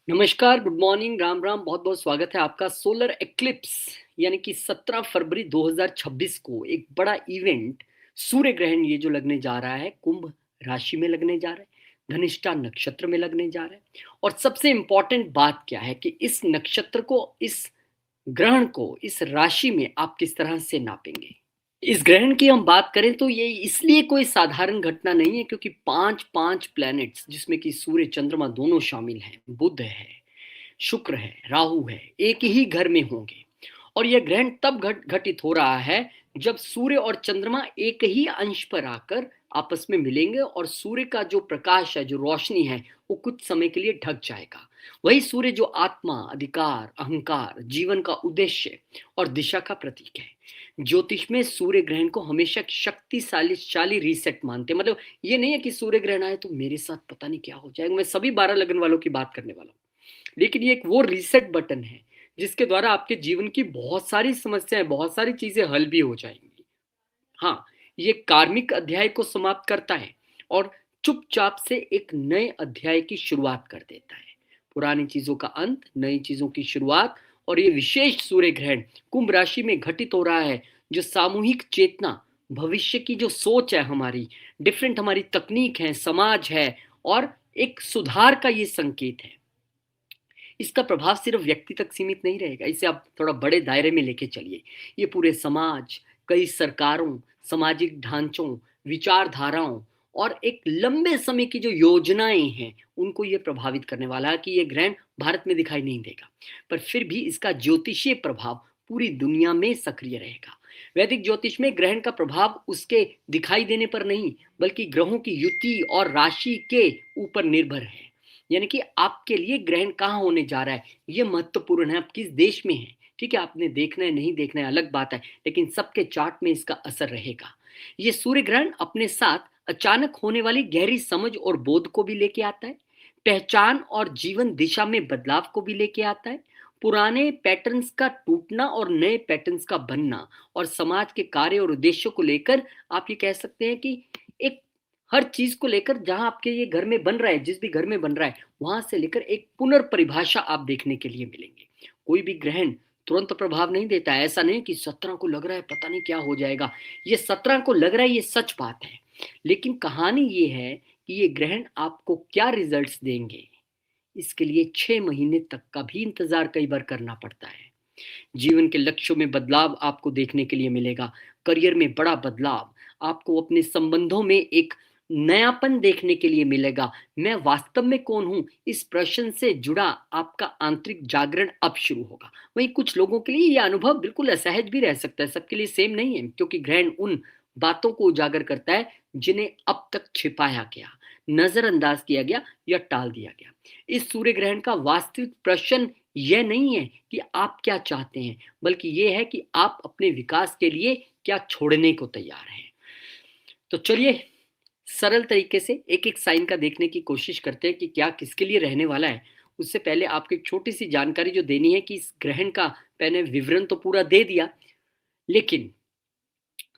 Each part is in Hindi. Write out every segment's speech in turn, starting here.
नमस्कार, गुड मॉर्निंग, राम राम। बहुत बहुत स्वागत है आपका। सोलर एक्लिप्स यानी कि 17 फरवरी 2026 को एक बड़ा इवेंट, सूर्य ग्रहण ये जो लगने जा रहा है, कुंभ राशि में लगने जा रहा है, धनिष्ठा नक्षत्र में लगने जा रहा है। और सबसे इंपॉर्टेंट बात क्या है कि इस नक्षत्र को, इस ग्रहण को, इस राशि में आप किस तरह से नापेंगे। इस ग्रहण की हम बात करें तो ये इसलिए कोई साधारण घटना नहीं है क्योंकि पांच पांच प्लैनेट्स, जिसमें कि सूर्य चंद्रमा दोनों शामिल हैं, बुध है, शुक्र है, राहु है, एक ही घर में होंगे। और यह ग्रहण तब घटित हो रहा है जब सूर्य और चंद्रमा एक ही अंश पर आकर आपस में मिलेंगे और सूर्य का जो प्रकाश है, जो रोशनी है, वो कुछ समय के लिए ढक जाएगा। वही सूर्य जो आत्मा, अधिकार, अहंकार, जीवन का उद्देश्य और दिशा का प्रतीक है। ज्योतिष में सूर्य ग्रहण को हमेशा शक्तिशाली रीसेट मानते हैं। मतलब ये नहीं है कि सूर्य ग्रहण आए तो मेरे साथ पता नहीं क्या हो जाएगा। मैं सभी 12 लगन वालों की बात करने वाला हूँ, लेकिन ये एक वो रीसेट बटन है जिसके द्वारा आपके जीवन की बहुत सारी समस्याएं, बहुत सारी चीजें हल भी हो जाएंगी। हाँ, ये कार्मिक अध्याय को समाप्त करता है और चुपचाप से एक नए अध्याय की शुरुआत कर देता है। पुरानी चीजों का अंत, नई चीजों की शुरुआत। और ये विशेष सूर्य ग्रहण कुंभ राशि में घटित हो रहा है, जो सामूहिक चेतना, भविष्य की जो सोच है हमारी, डिफरेंट हमारी तकनीक है, समाज है, और एक सुधार का ये संकेत है। इसका प्रभाव सिर्फ व्यक्ति तक सीमित नहीं रहेगा, इसे आप थोड़ा बड़े दायरे में लेके चलिए। ये पूरे समाज, कई सरकारों, सामाजिक ढांचों, विचारधाराओं और एक लंबे समय की जो योजनाएं हैं, उनको ये प्रभावित करने वाला है। कि ये ग्रहण भारत में दिखाई नहीं देगा, पर फिर भी इसका ज्योतिषीय प्रभाव पूरी दुनिया में सक्रिय रहेगा। वैदिक ज्योतिष में ग्रहण का प्रभाव उसके दिखाई देने पर नहीं, बल्कि ग्रहों की युति और राशि के ऊपर निर्भर है। यानी कि आपके लिए ग्रहण कहाँ होने जा रहा है, ये महत्वपूर्ण है। आप किस देश में हैं, ठीक है, आपने देखना है नहीं देखना है अलग बात है, लेकिन सबके चार्ट में इसका असर रहेगा। ये सूर्य ग्रहण अपने साथ अचानक होने वाली गहरी समझ और बोध को भी लेके आता है, पहचान और जीवन दिशा में बदलाव को भी लेके आता है, पुराने पैटर्न्स का टूटना और नए पैटर्न्स का बनना, और समाज के कार्य और उद्देश्यों को लेकर आप ये कह सकते हैं कि एक हर चीज को लेकर, जहां आपके ये घर में बन रहा है, जिस भी घर में बन रहा है, वहां से लेकर एक पुनर्परिभाषा आप देखने के लिए मिलेंगे। कोई भी ग्रहण तुरंत प्रभाव नहीं देता है। ऐसा नहीं कि 17 को लग रहा है पता नहीं क्या हो जाएगा। ये 17 को लग रहा है, ये सच बात है। लेकिन कहानी ये है कि ये ग्रहण आपको क्या रिजल्ट्स देंगे, इसके लिए 6 महीने तक का भी इंतजार कई बार करना पड़ता है। जीवन के लक्ष्यों में बदलाव आपको देखने के लिए मिलेगा, करियर में बड़ा बदलाव, आपको अपने संबंधों में एक नयापन देखने के लिए मिलेगा। मैं वास्तव में कौन हूं, इस प्रश्न से जुड़ा आपका आंतरिक जागरण अब शुरू होगा। वहीं कुछ लोगों के लिए यह अनुभव बिल्कुल असहज भी रह सकता है, सबके लिए सेम नहीं है, क्योंकि ग्रहण उन बातों को उजागर करता है जिन्हें अब तक छिपाया गया, नजरअंदाज किया गया या टाल दिया गया। इस सूर्य ग्रहण का वास्तविक प्रश्न यह नहीं है कि आप क्या चाहते हैं, बल्कि यह है कि आप अपने विकास के लिए क्या छोड़ने को तैयार हैं। तो चलिए, सरल तरीके से एक एक साइन का देखने की कोशिश करते हैं कि क्या किसके लिए रहने वाला है। उससे पहले आपको एक छोटी सी जानकारी जो देनी है कि इस ग्रहण का मैंने विवरण तो पूरा दे दिया, लेकिन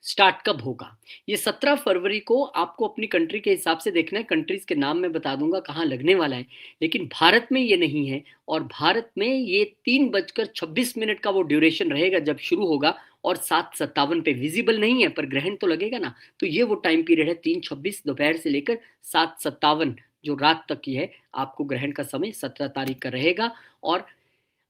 स्टार्ट कब होगा। ये 17 फरवरी को आपको अपनी कंट्री के हिसाब से देखना है। कंट्रीज के नाम मैं बता दूंगा कहाँ लगने वाला है, लेकिन भारत में ये नहीं है। और भारत में ये 3:26 का वो ड्यूरेशन रहेगा जब शुरू होगा, और 7:57 पे विजिबल नहीं है, पर ग्रहण तो लगेगा ना। तो ये वो टाइम पीरियड है, 3:26 दोपहर से लेकर 7:57 जो रात तक की है, आपको ग्रहण का समय 17 तारीख का रहेगा। और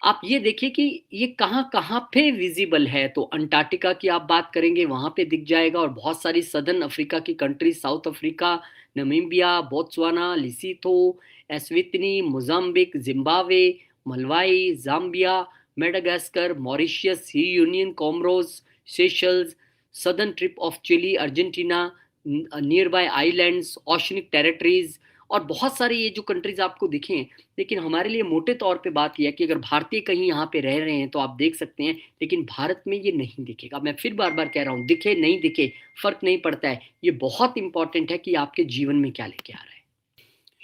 आप ये देखिए कि ये कहाँ कहाँ पे विजिबल है। तो अंटार्कटिका की आप बात करेंगे, वहां पे दिख जाएगा, और बहुत सारी सदर्न अफ्रीका की countries, South Africa, Namibia, Botswana, Lesotho, Eswatini, Mozambique, Zimbabwe, Malawi, Zambia, Madagascar, Mauritius, Reunion, Comoros, Seychelles, southern tip of Chile, Argentina, nearby islands, oceanic territories, और बहुत सारी ये जो कंट्रीज आपको दिखें। लेकिन हमारे लिए मोटे तौर पे बात यह है कि अगर भारतीय कहीं यहाँ पे रह रहे हैं तो आप देख सकते हैं, लेकिन भारत में ये नहीं दिखेगा। मैं फिर बार बार कह रहा हूँ, दिखे नहीं दिखे फर्क नहीं पड़ता है। ये बहुत इंपॉर्टेंट है कि आपके जीवन में क्या लेके आ रहा है।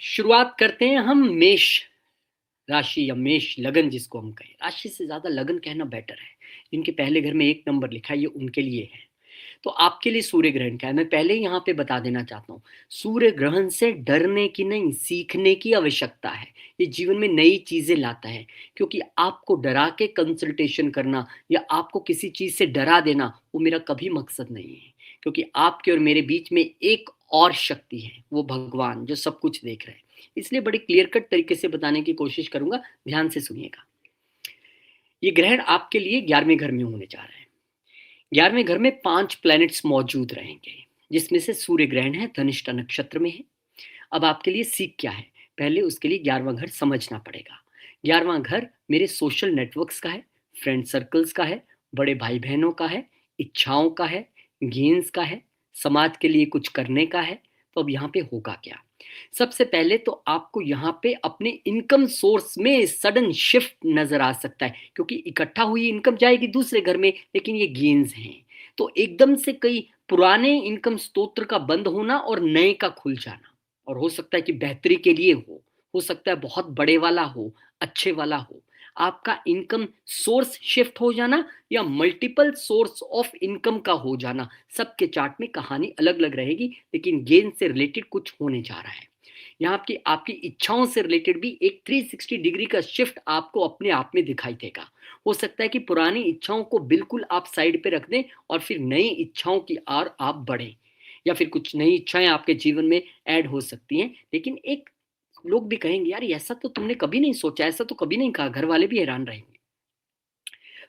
शुरुआत करते हैं हम मेष राशि या मेष लगन, जिसको हम कहें। राशि से ज्यादा लगन कहना बेटर है। जिनके पहले घर में 1 नंबर लिखा है, ये उनके लिए है। तो आपके लिए सूर्य ग्रहण क्या है, मैं पहले ही यहाँ पे बता देना चाहता हूँ। सूर्य ग्रहण से डरने की नहीं, सीखने की आवश्यकता है। ये जीवन में नई चीजें लाता है, क्योंकि आपको डरा के कंसल्टेशन करना या आपको किसी चीज से डरा देना वो मेरा कभी मकसद नहीं है। क्योंकि आपके और मेरे बीच में एक और शक्ति है, वो भगवान जो सब कुछ देख रहे हैं। इसलिए बड़े क्लियर कट तरीके से बताने की कोशिश करूंगा, ध्यान से सुनिएगा। ये ग्रहण आपके लिए 11वें घर में होने जा रहा है। 11वें घर में 5 प्लैनेट्स मौजूद रहेंगे, जिसमें से सूर्य ग्रहण है, धनिष्ठा नक्षत्र में है। अब आपके लिए सीख क्या है, पहले उसके लिए 11वां घर समझना पड़ेगा। 11वां घर मेरे सोशल नेटवर्क्स का है, फ्रेंड सर्कल्स का है, बड़े भाई बहनों का है, इच्छाओं का है, गेन्स का है, समाज के लिए कुछ करने का है। तो अब यहाँ पे होगा क्या? सबसे पहले तो आपको यहाँ पे अपने इनकम सोर्स में सडन शिफ्ट नजर आ सकता है, क्योंकि इकट्ठा हुई इनकम जाएगी दूसरे घर में, लेकिन ये गेन्स हैं। तो एकदम से कई पुराने इनकम स्रोत का बंद होना और नए का खुल जाना, और हो सकता है कि बेहतरी के लिए हो सकता है बहुत बड़े वाला हो, अच्छे वाला हो। आपका इनकम सोर्स शिफ्ट हो जाना या मल्टीपल सोर्स ऑफ इनकम का हो जाना, सबके चार्ट में कहानी अलग अलग रहेगी, लेकिन गेन से रिलेटेड कुछ होने जा रहा है। यहाँ आपकी आपकी इच्छाओं से रिलेटेड भी एक 360 डिग्री का शिफ्ट आपको अपने आप में दिखाई देगा। हो सकता है कि पुरानी इच्छाओं को बिल्कुल आप साइड पे रख दें और फिर नई इच्छाओं की ओर आप बढ़ें, या फिर कुछ नई इच्छाएं आपके जीवन में ऐड हो सकती हैं। लेकिन एक लोग भी कहेंगे, यार ऐसा तो तुमने कभी नहीं सोचा, ऐसा तो कभी नहीं कहा, घर वाले भी हैरान रहेंगे।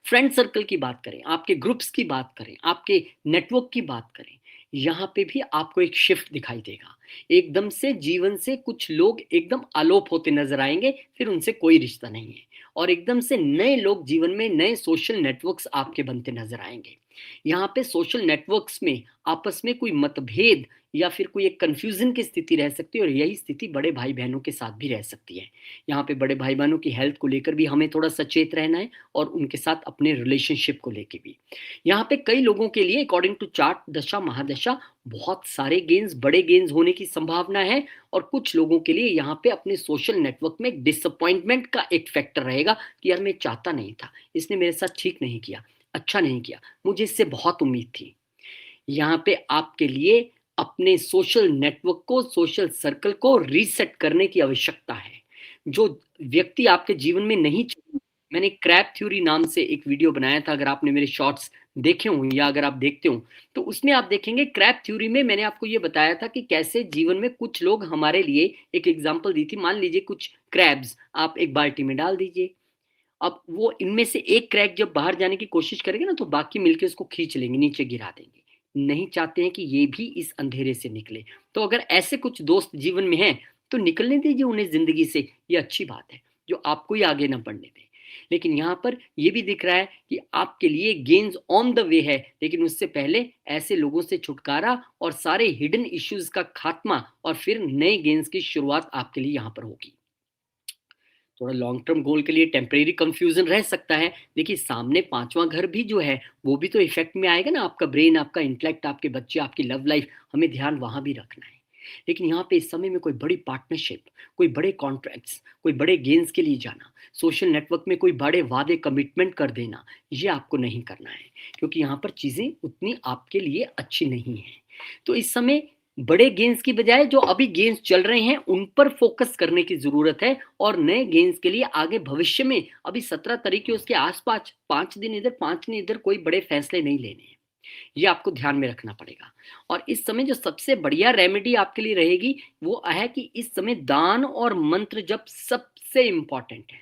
फ्रेंड सर्कल की बात करें, आपके ग्रुप्स की बात करें, आपके नेटवर्क की बात करें, यहाँ पे भी आपको एक शिफ्ट दिखाई देगा। एकदम से जीवन से कुछ लोग एकदम आलोप होते नजर आएंगे, फिर उनसे कोई रिश्ता नहीं है, और एकदम से नए लोग जीवन में, नए सोशल नेटवर्क्स आपके बनते नजर आएंगे। यहाँ पे सोशल नेटवर्क्स में आपस में कोई मतभेद या फिर कोई एक कंफ्यूजन की स्थिति रह सकती है, और यही स्थिति बड़े भाई बहनों के साथ भी रह सकती है। यहाँ पे बड़े भाई बहनों की हेल्थ को लेकर भी हमें थोड़ा सचेत रहना है, और उनके साथ अपने रिलेशनशिप को लेकर भी। यहाँ पे कई लोगों के लिए अकॉर्डिंग टू चार्ट, दशा महादशा, बहुत सारे गेन्स, बड़े गेन्स होने की संभावना है। और कुछ लोगों के लिए यहाँ पे अपने सोशल नेटवर्क में डिसअपॉइंटमेंट का एक फैक्टर रहेगा कि यार मैं चाहता नहीं था, इसने मेरे साथ ठीक नहीं किया, अच्छा नहीं किया, मुझे इससे बहुत उम्मीद थी। यहाँ पे आपके लिए अपने सोशल नेटवर्क को, सोशल सर्कल को रीसेट करने की आवश्यकता है। जो व्यक्ति आपके जीवन में नहीं चाहिए, मैंने क्रैप थ्योरी नाम से एक वीडियो बनाया था, अगर आपने मेरे शॉर्ट्स देखे हों या अगर आप देखते हो तो उसमें आप देखेंगे। क्रैप थ्योरी में मैंने आपको ये बताया था कि कैसे जीवन में कुछ लोग हमारे लिए, एक एग्जांपल दी थी, मान लीजिए कुछ क्रैब्स आप एक बाल्टी में डाल दीजिए। अब वो इनमें से एक क्रैक जब बाहर जाने की कोशिश करेंगे ना, तो बाकी मिलके उसको खींच लेंगे, नीचे गिरा देंगे। नहीं चाहते हैं कि ये भी इस अंधेरे से निकले। तो अगर ऐसे कुछ दोस्त जीवन में हैं तो निकलने दीजिए उन्हें जिंदगी से, ये अच्छी बात है, जो आपको ही आगे ना बढ़ने दे। लेकिन यहाँ पर ये भी दिख रहा है कि आपके लिए गेन्स ऑन द वे है, लेकिन उससे पहले ऐसे लोगों से छुटकारा और सारे हिडन इश्यूज का खात्मा, और फिर नए गेन्स की शुरुआत आपके लिए यहाँ पर होगी। थोड़ा लॉन्ग टर्म गोल के लिए टेम्परेरी कंफ्यूजन रह सकता है। देखिए सामने 5वां घर भी जो है वो भी तो इफेक्ट में आएगा ना, आपका ब्रेन, आपका इंटेलेक्ट, आपके बच्चे, आपकी लव लाइफ, हमें ध्यान वहां भी रखना है। लेकिन यहाँ पे इस समय में कोई बड़ी पार्टनरशिप, कोई बड़े कॉन्ट्रैक्ट्स, कोई बड़े गेन्स के लिए जाना, सोशल नेटवर्क में कोई बड़े वादे, कमिटमेंट कर देना, ये आपको नहीं करना है, क्योंकि यहाँ पर चीजें उतनी आपके लिए अच्छी नहीं है। तो इस समय बड़े गेम्स की बजाय जो अभी गेम्स चल रहे हैं उन पर फोकस करने की जरूरत है, और नए गेम्स के लिए आगे भविष्य में अभी 17 तारीख के उसके आसपास 5 दिन इधर 5 दिन इधर कोई बड़े फैसले नहीं लेने हैं। ये आपको ध्यान में रखना पड़ेगा। और इस समय जो सबसे बढ़िया रेमेडी आपके लिए रहेगी वो है कि इस समय दान और मंत्र जप सबसे इंपॉर्टेंट है।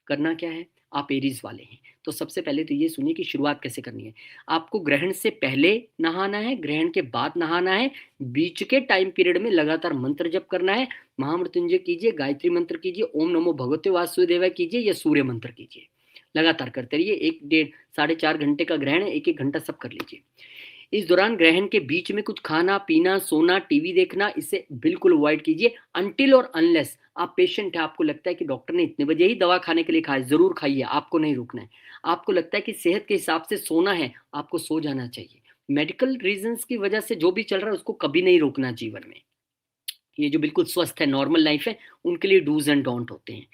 करना क्या है, आप एरीज वाले हैं तो सबसे पहले तो ये सुनिए कि शुरुआत कैसे करनी है। आपको ग्रहण से पहले नहाना है, ग्रहण के बाद नहाना है, बीच के टाइम पीरियड में लगातार मंत्र जप करना है। महामृत्युंजय कीजिए, गायत्री मंत्र कीजिए, ओम नमो भगवते वासुदेवाय कीजिए, या सूर्य मंत्र कीजिए। लगातार करते रहिए। 1 डेढ़ 4.5 घंटे का ग्रहण है, 1 1 घंटा सब कर लीजिए। इस दौरान ग्रहण के बीच में कुछ खाना पीना, सोना, टीवी देखना, इसे बिल्कुल अवॉइड कीजिए। अनटिल और अनलेस आप पेशेंट है, आपको लगता है कि डॉक्टर ने इतने बजे ही दवा खाने के लिए कहा है, जरूर खाइए, आपको नहीं रुकना है। आपको लगता है कि सेहत के हिसाब से सोना है, आपको सो जाना चाहिए। मेडिकल रीजंस की वजह से जो भी चल रहा है उसको कभी नहीं रोकना जीवन में। ये जो बिल्कुल स्वस्थ है, नॉर्मल लाइफ है, उनके लिए डूज एंड डोंट होते हैं।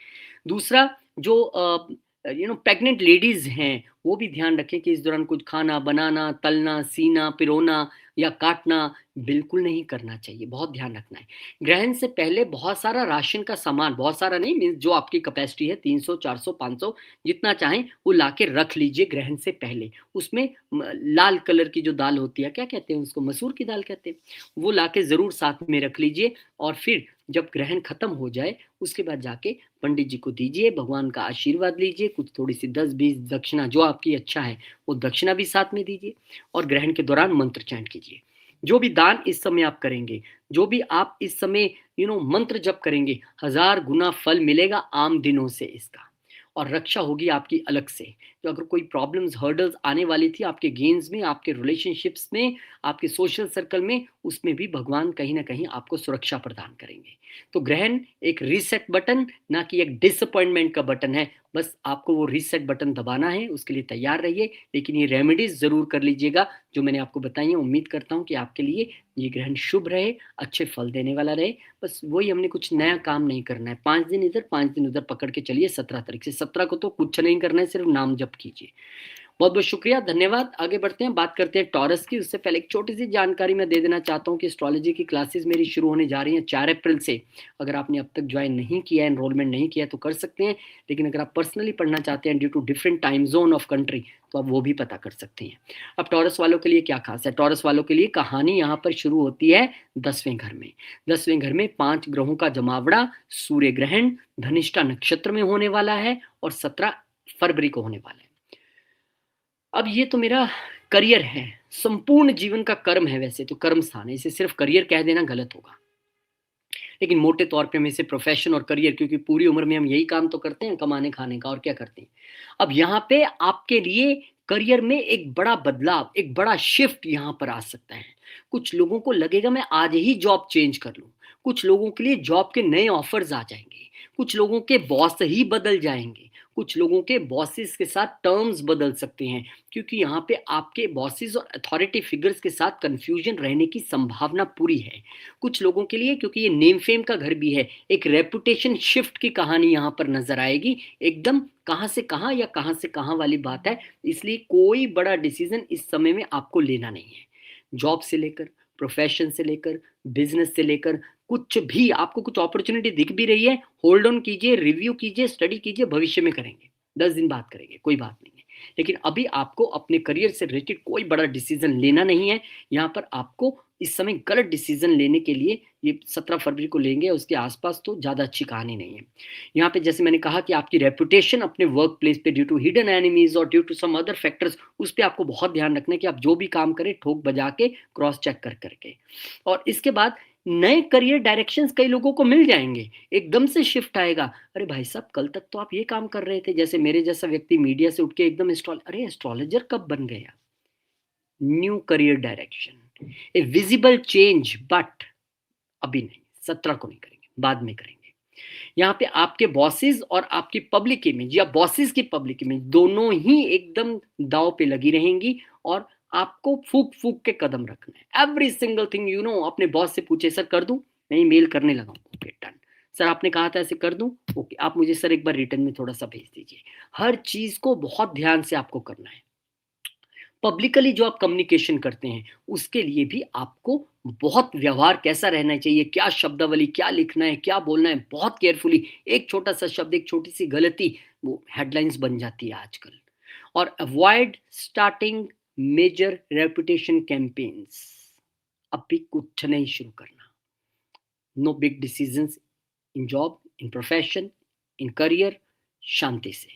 दूसरा, जो प्रेग्नेंट लेडीज हैं, वो भी ध्यान रखें कि इस दौरान कुछ खाना, बनाना, तलना, सीना, पिरोना या काटना बिल्कुल नहीं करना चाहिए, बहुत ध्यान रखना है। ग्रहण से पहले बहुत सारा राशन का सामान, बहुत सारा नहीं मीन्स जो आपकी कैपेसिटी है 300, 400, 500 जितना चाहें वो लाके रख लीजिए ग्रहण से पहले। उसमें लाल कलर की जो दाल होती है, क्या कहते हैं उसको, मसूर की दाल कहते हैं, वो लाके ज़रूर साथ में रख लीजिए। और फिर जब ग्रहण खत्म हो जाए उसके बाद जाके पंडित जी को दीजिए, भगवान का आशीर्वाद लीजिए, कुछ थोड़ी सी 10-20 दक्षिणा जो आपकी अच्छा है वो दक्षिणा भी साथ में दीजिए, और ग्रहण के दौरान मंत्र चैंट कीजिए। जो भी दान इस समय आप करेंगे, जो भी आप इस समय मंत्र जप करेंगे, 1000 गुना फल मिलेगा आम दिनों से इसका। और रक्षा होगी आपकी अलग से। तो अगर कोई प्रॉब्लम्स, हर्डल्स आने वाली थी आपके गेम्स में, आपके रिलेशनशिप्स में, आपके सोशल सर्कल में, उसमें भी भगवान कहीं ना कहीं आपको सुरक्षा प्रदान करेंगे। तो ग्रहण एक रीसेट बटन, ना कि एक डिसअपॉइंटमेंट का बटन है। बस आपको वो रीसेट बटन दबाना है, उसके लिए तैयार रहिए। लेकिन ये रेमेडीज जरूर कर लीजिएगा जो मैंने आपको बताई है। उम्मीद करता हूँ कि आपके लिए ये ग्रहण शुभ रहे, अच्छे फल देने वाला रहे। बस वही, हमने कुछ नया काम नहीं करना है। 5 दिन इधर 5 दिन उधर पकड़ के चलिए 17 तारीख से। 17 को तो कुछ नहीं करना है, सिर्फ नाम जप कीजिए। बहुत बहुत शुक्रिया, धन्यवाद। आगे बढ़ते हैं, बात करते हैं टॉरस की। उससे पहले एक छोटी सी जानकारी मैं दे देना चाहता हूँ कि एस्ट्रोलॉजी की क्लासेस मेरी शुरू होने जा रही हैं 4 अप्रैल से। अगर आपने अब तक ज्वाइन नहीं किया है, एनरोलमेंट नहीं किया है तो कर सकते हैं। लेकिन अगर आप पर्सनली पढ़ना चाहते हैं due to different time zone of country, तो आप वो भी पता कर सकते हैं। अब टॉरस वालों के लिए क्या खास है, टॉरस वालों के लिए कहानी यहाँ पर शुरू होती है 10वें घर में। 10वें घर में 5 ग्रहों का जमावड़ा, सूर्य ग्रहण धनिष्ठा नक्षत्र में होने वाला है और 17 फरवरी को होने वाला है। अब ये तो मेरा करियर है, संपूर्ण जीवन का कर्म है। वैसे तो कर्म स्थान है, इसे सिर्फ करियर कह देना गलत होगा। लेकिन मोटे तौर पे हम इसे प्रोफेशन और करियर, क्योंकि पूरी उम्र में हम यही काम तो करते हैं, कमाने खाने का, और क्या करते हैं। अब यहाँ पे आपके लिए करियर में एक बड़ा बदलाव, एक बड़ा शिफ्ट यहाँ पर आ सकता है। कुछ लोगों को लगेगा मैं आज ही जॉब चेंज कर लूं, कुछ लोगों के लिए जॉब के नए ऑफर्स आ जाएंगे, कुछ लोगों के बॉस ही बदल जाएंगे, कुछ लोगों के बॉसेस के साथ टर्म्स बदल सकते हैं, क्योंकि यहाँ पे आपके बॉसेस और अथॉरिटी फिगर्स के साथ कंफ्यूजन रहने की संभावना पूरी है। कुछ लोगों के लिए, क्योंकि ये नेम फेम का घर भी है, एक रेपुटेशन शिफ्ट की कहानी यहाँ पर नजर आएगी। एकदम कहाँ से कहाँ या कहाँ से कहाँ वाली बात है। इसलिए कोई बड़ा डिसीजन इस समय में आपको लेना नहीं है। जॉब से लेकर, प्रोफेशन से लेकर, बिजनेस से लेकर, कुछ भी आपको कुछ अपॉर्चुनिटी दिख भी रही है, होल्ड ऑन कीजिए, रिव्यू कीजिए, स्टडी कीजिए, भविष्य में करेंगे, 10 दिन बाद करेंगे, कोई बात नहीं है। लेकिन अभी आपको अपने करियर से रिलेटेड कोई बड़ा डिसीजन लेना नहीं है। यहाँ पर आपको इस समय गलत डिसीजन लेने के लिए, ये 17 फरवरी को लेंगे, उसके आसपास तो ज़्यादा अच्छी कहानी नहीं है। यहाँ पे जैसे मैंने कहा कि आपकी रेपुटेशन अपने वर्क प्लेस पे ड्यू टू हिडन एनिमीज और due to some other factors, उस पर आपको बहुत ध्यान रखना है कि आप जो भी काम करें ठोक बजा के, क्रॉस चेक कर करके। और इसके बाद नए करियर डायरेक्शंस कई लोगों को मिल जाएंगे, एकदम से शिफ्ट आएगा। अरे भाई साहब, कल तक तो आप ये काम कर रहे थे, जैसे मेरे जैसा व्यक्ति मीडिया से उठ के एकदम अरे एस्ट्रोलॉजर कब बन गया। New career direction, A visible change, but अभी नहीं, 17 को नहीं करेंगे, बाद में करेंगे। यहाँ पे आपके बॉसेस और आपकी पब्लिक इमेज या बॉसेस की पब्लिक इमेज दोनों ही एकदम दांव पे लगी रहेंगी। और आपको फूक फूक के कदम रखना है। एवरी सिंगल थिंग अपने बॉस से पूछे, सर कर दूं, मैं ईमेल करने लगा हूं, ओके डन। सर आपने कहा था ऐसे कर दूं, ओके आप मुझे सर एक बार रिटर्न में थोड़ा सा भेज दीजिए। हर चीज को बहुत ध्यान से आपको करना है। पब्लिकली जो आप कम्युनिकेशन करते हैं उसके लिए भी आपको बहुत व्यवहार कैसा रहना चाहिए, क्या शब्दावली, क्या लिखना है, क्या बोलना है, बहुत केयरफुली। एक छोटा सा शब्द, एक छोटी सी गलती, वो हेडलाइंस बन जाती है आजकल। और avoid starting major reputation campaigns, अभी कुछ नहीं शुरू करना। No big decisions in job, in profession, in career, शांति से।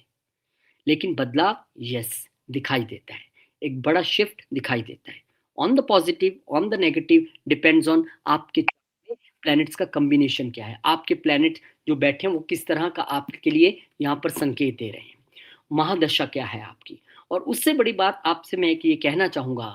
लेकिन बदलाव यस दिखाई देता है, एक बड़ा शिफ्ट दिखाई देता है। On the positive, on the negative, depends on आपके प्लैनेट्स का कम्बिनेशन क्या है, आपके प्लैनेट जो बैठे हैं वो किस तरह का आपके लिए यहाँ पर संकेत दे रहे हैं, महादशा क्या है आपकी। और उससे बड़ी बात आपसे मैं ये कहना चाहूंगा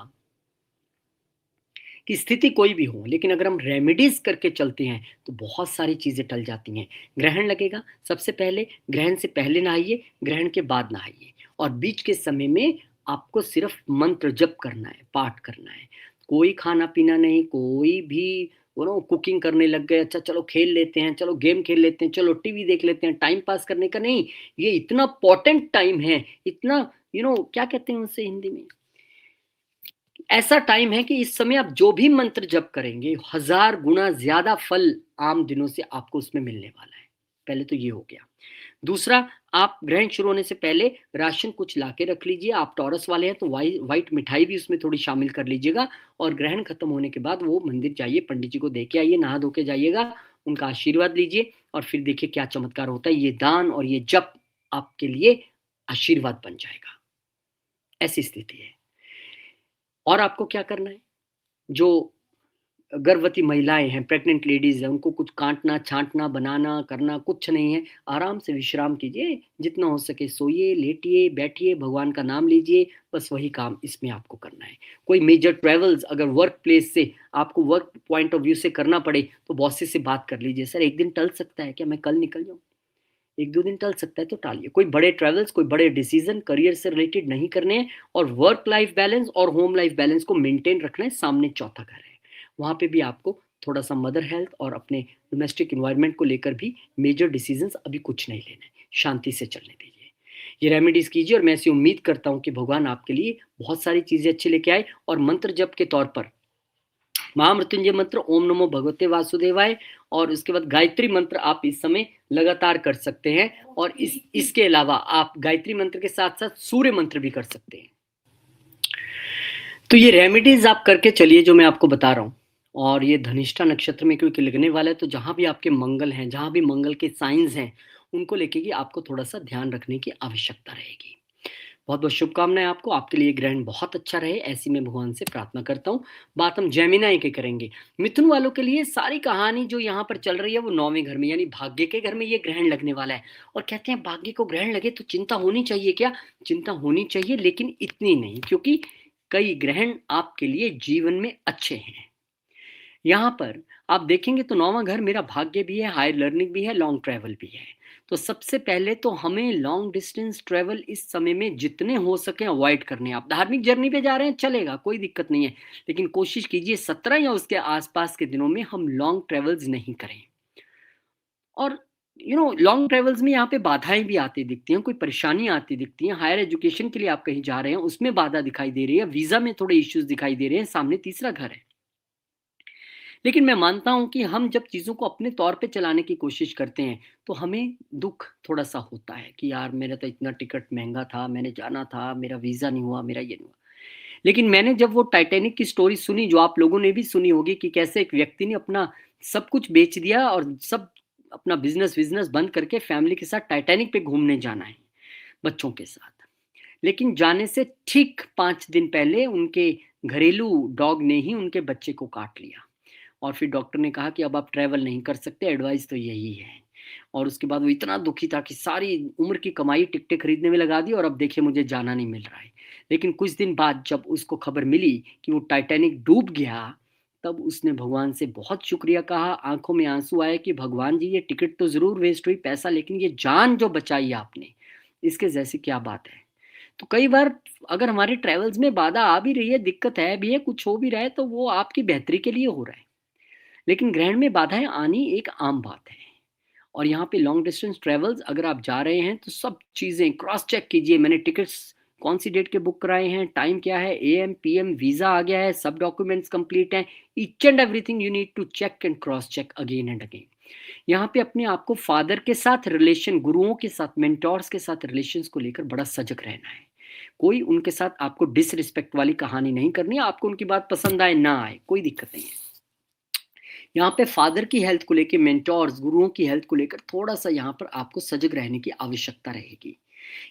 कि स्थिति कोई भी हो, लेकिन अगर हम रेमेडीज करके चलते हैं तो बहुत सारी चीजें टल जाती हैं। ग्रहण लगेगा, सबसे पहले ग्रहण से पहले नहाइए, ग्रहण के बाद नहाइए, और बीच के समय में आपको सिर्फ मंत्र जप करना है, पाठ करना है। कोई खाना पीना नहीं, कोई भी वो ना कुकिंग करने लग गए, अच्छा चलो खेल लेते हैं, चलो गेम खेल लेते हैं, चलो टीवी देख लेते हैं, टाइम पास करने का नहीं। ये इतना पोटेंट टाइम है, इतना क्या कहते हैं उसे हिंदी में, ऐसा टाइम है कि इस समय आप जो भी मंत्र जप करेंगे 1000 गुना ज्यादा फल आम दिनों से आपको उसमें मिलने वाला है। पहले तो ये हो गया। दूसरा, आप ग्रहण शुरू होने से पहले राशन कुछ लाके रख लीजिए। आप टॉरस वाले हैं तो वाइट मिठाई भी उसमें थोड़ी शामिल कर लीजिएगा। और ग्रहण खत्म होने के बाद वो मंदिर जाइए, पंडित जी को दे के आइए, नहा धो के जाइएगा, उनका आशीर्वाद लीजिए और फिर देखिए क्या चमत्कार होता है। ये दान और ये जप आपके लिए आशीर्वाद बन जाएगा। ऐसी स्थिति है। और आपको क्या करना है, जो गर्भवती महिलाएं हैं, प्रेग्नेंट लेडीज हैं, उनको कुछ काटना छांटना बनाना करना कुछ नहीं है। आराम से विश्राम कीजिए, जितना हो सके सोइए, लेटिए, बैठिए, भगवान का नाम लीजिए, बस वही काम इसमें आपको करना है। कोई मेजर ट्रेवल्स अगर वर्क प्लेस से आपको वर्क पॉइंट ऑफ व्यू से करना पड़े तो बॉसेस से बात कर लीजिए, सर एक दिन टल सकता है क्या, मैं कल निकल जाऊँ। एक दो दिन टल सकता है तो टालिए। कोई बड़े ट्रेवल्स, कोई बड़े डिसीजन करियर से रिलेटेड नहीं करने हैं। और वर्क लाइफ बैलेंस और होम लाइफ बैलेंस को मेंटेन रखना है। सामने चौथा घर है, वहां पे भी आपको थोड़ा सा मदर हेल्थ और अपने डोमेस्टिक इन्वायरमेंट को लेकर भी मेजर डिसीजंस अभी कुछ नहीं लेना है, शांति से चलने दीजिए। ये रेमेडीज कीजिए और मैं ऐसी उम्मीद करता हूँ कि भगवान आपके लिए बहुत सारी चीजें अच्छी लेके आए। और मंत्र जप के तौर पर महामृत्युंजय मंत्र ओम नमो भगवते वासुदेवाय और उसके बाद गायत्री मंत्र आप इस समय लगातार कर सकते हैं। और इसके अलावा आप गायत्री मंत्र के साथ साथ सूर्य मंत्र भी कर सकते हैं। तो ये रेमेडीज आप करके चलिए जो मैं आपको बता रहा हूँ। और ये धनिष्ठा नक्षत्र में क्योंकि लगने वाला है, तो जहां भी आपके मंगल हैं, जहां भी मंगल के साइंस हैं, उनको लेके कि आपको थोड़ा सा ध्यान रखने की आवश्यकता रहेगी। बहुत बहुत शुभकामनाएं आपको, आपके लिए ग्रहण बहुत अच्छा रहे, ऐसी मैं भगवान से प्रार्थना करता हूँ। बात हम जेमिनाई के करेंगे। मिथुन वालों के लिए सारी कहानी जो यहाँ पर चल रही है वो 9वें घर में यानी भाग्य के घर में ये ग्रहण लगने वाला है। और कहते हैं भाग्य को ग्रहण लगे तो चिंता होनी चाहिए क्या, चिंता होनी चाहिए लेकिन इतनी नहीं, क्योंकि कई ग्रहण आपके लिए जीवन में अच्छे हैं। यहाँ पर आप देखेंगे तो 9वां घर मेरा भाग्य भी है, हायर लर्निंग भी है, लॉन्ग ट्रैवल भी है। तो सबसे पहले तो हमें लॉन्ग डिस्टेंस ट्रैवल इस समय में जितने हो सके अवॉइड करने हैं। आप धार्मिक जर्नी पे जा रहे हैं चलेगा, कोई दिक्कत नहीं है, लेकिन कोशिश कीजिए 17 या उसके आसपास के दिनों में हम लॉन्ग ट्रैवल्स नहीं करें। और लॉन्ग ट्रैवल्स में यहाँ पे बाधाएं भी आती दिखती हैं, कोई परेशानी आती दिखती हैं। हायर एजुकेशन के लिए आप कहीं जा रहे हैं उसमें बाधा दिखाई दे रही है, वीजा में थोड़े इश्यूज दिखाई दे रहे हैं, सामने तीसरा घर है। लेकिन मैं मानता हूं कि हम जब चीज़ों को अपने तौर पे चलाने की कोशिश करते हैं तो हमें दुख थोड़ा सा होता है कि यार मेरा तो इतना टिकट महंगा था, मैंने जाना था, मेरा वीज़ा नहीं हुआ, मेरा ये नहीं हुआ। लेकिन मैंने जब वो टाइटैनिक की स्टोरी सुनी, जो आप लोगों ने भी सुनी होगी, कि कैसे एक व्यक्ति ने अपना सब कुछ बेच दिया और सब अपना बिजनेस बिजनेस बंद करके फैमिली के साथ टाइटैनिक पे घूमने जाना है बच्चों के साथ। लेकिन जाने से ठीक 5 दिन पहले उनके घरेलू डॉग ने ही उनके बच्चे को काट लिया। और फिर डॉक्टर ने कहा कि अब आप ट्रैवल नहीं कर सकते, एडवाइस तो यही है। और उसके बाद वो इतना दुखी था कि सारी उम्र की कमाई टिकटें खरीदने में लगा दी और अब देखिए मुझे जाना नहीं मिल रहा है। लेकिन कुछ दिन बाद जब उसको खबर मिली कि वो टाइटैनिक डूब गया, तब उसने भगवान से बहुत शुक्रिया कहा, आंखों में आंसू आए कि भगवान जी ये टिकट तो जरूर वेस्ट हुई, पैसा, लेकिन ये जान जो बचाई आपने, इसके जैसी क्या बात है। तो कई बार अगर हमारे ट्रेवल्स में बाधा आ भी रही है, दिक्कत है भी है, कुछ हो भी रहा है, तो वो आपकी बेहतरी के लिए हो रहा है। लेकिन ग्रहण में बाधाएं आनी एक आम बात है। और यहाँ पे लॉन्ग डिस्टेंस ट्रेवल्स अगर आप जा रहे हैं तो सब चीज़ें क्रॉस चेक कीजिए। मैंने टिकट्स कौन सी डेट के बुक कराए हैं, टाइम क्या है, एएम पीएम, वीज़ा आ गया है, सब डॉक्यूमेंट्स कंप्लीट हैं। Each and everything you need to check and cross check again and again. यहाँ पे अपने आप को फादर के साथ रिलेशन, गुरुओं के साथ, मेंटोर्स के साथ रिलेशंस को लेकर बड़ा सजग रहना है। कोई उनके साथ आपको डिसरिस्पेक्ट वाली कहानी नहीं करनी है। आपको उनकी बात पसंद आए ना आए कोई दिक्कत नहीं है। यहाँ पे फादर की हेल्थ को लेकर, मेंटोर्स गुरुओं की हेल्थ को लेकर थोड़ा सा यहाँ पर आपको सजग रहने की आवश्यकता रहेगी।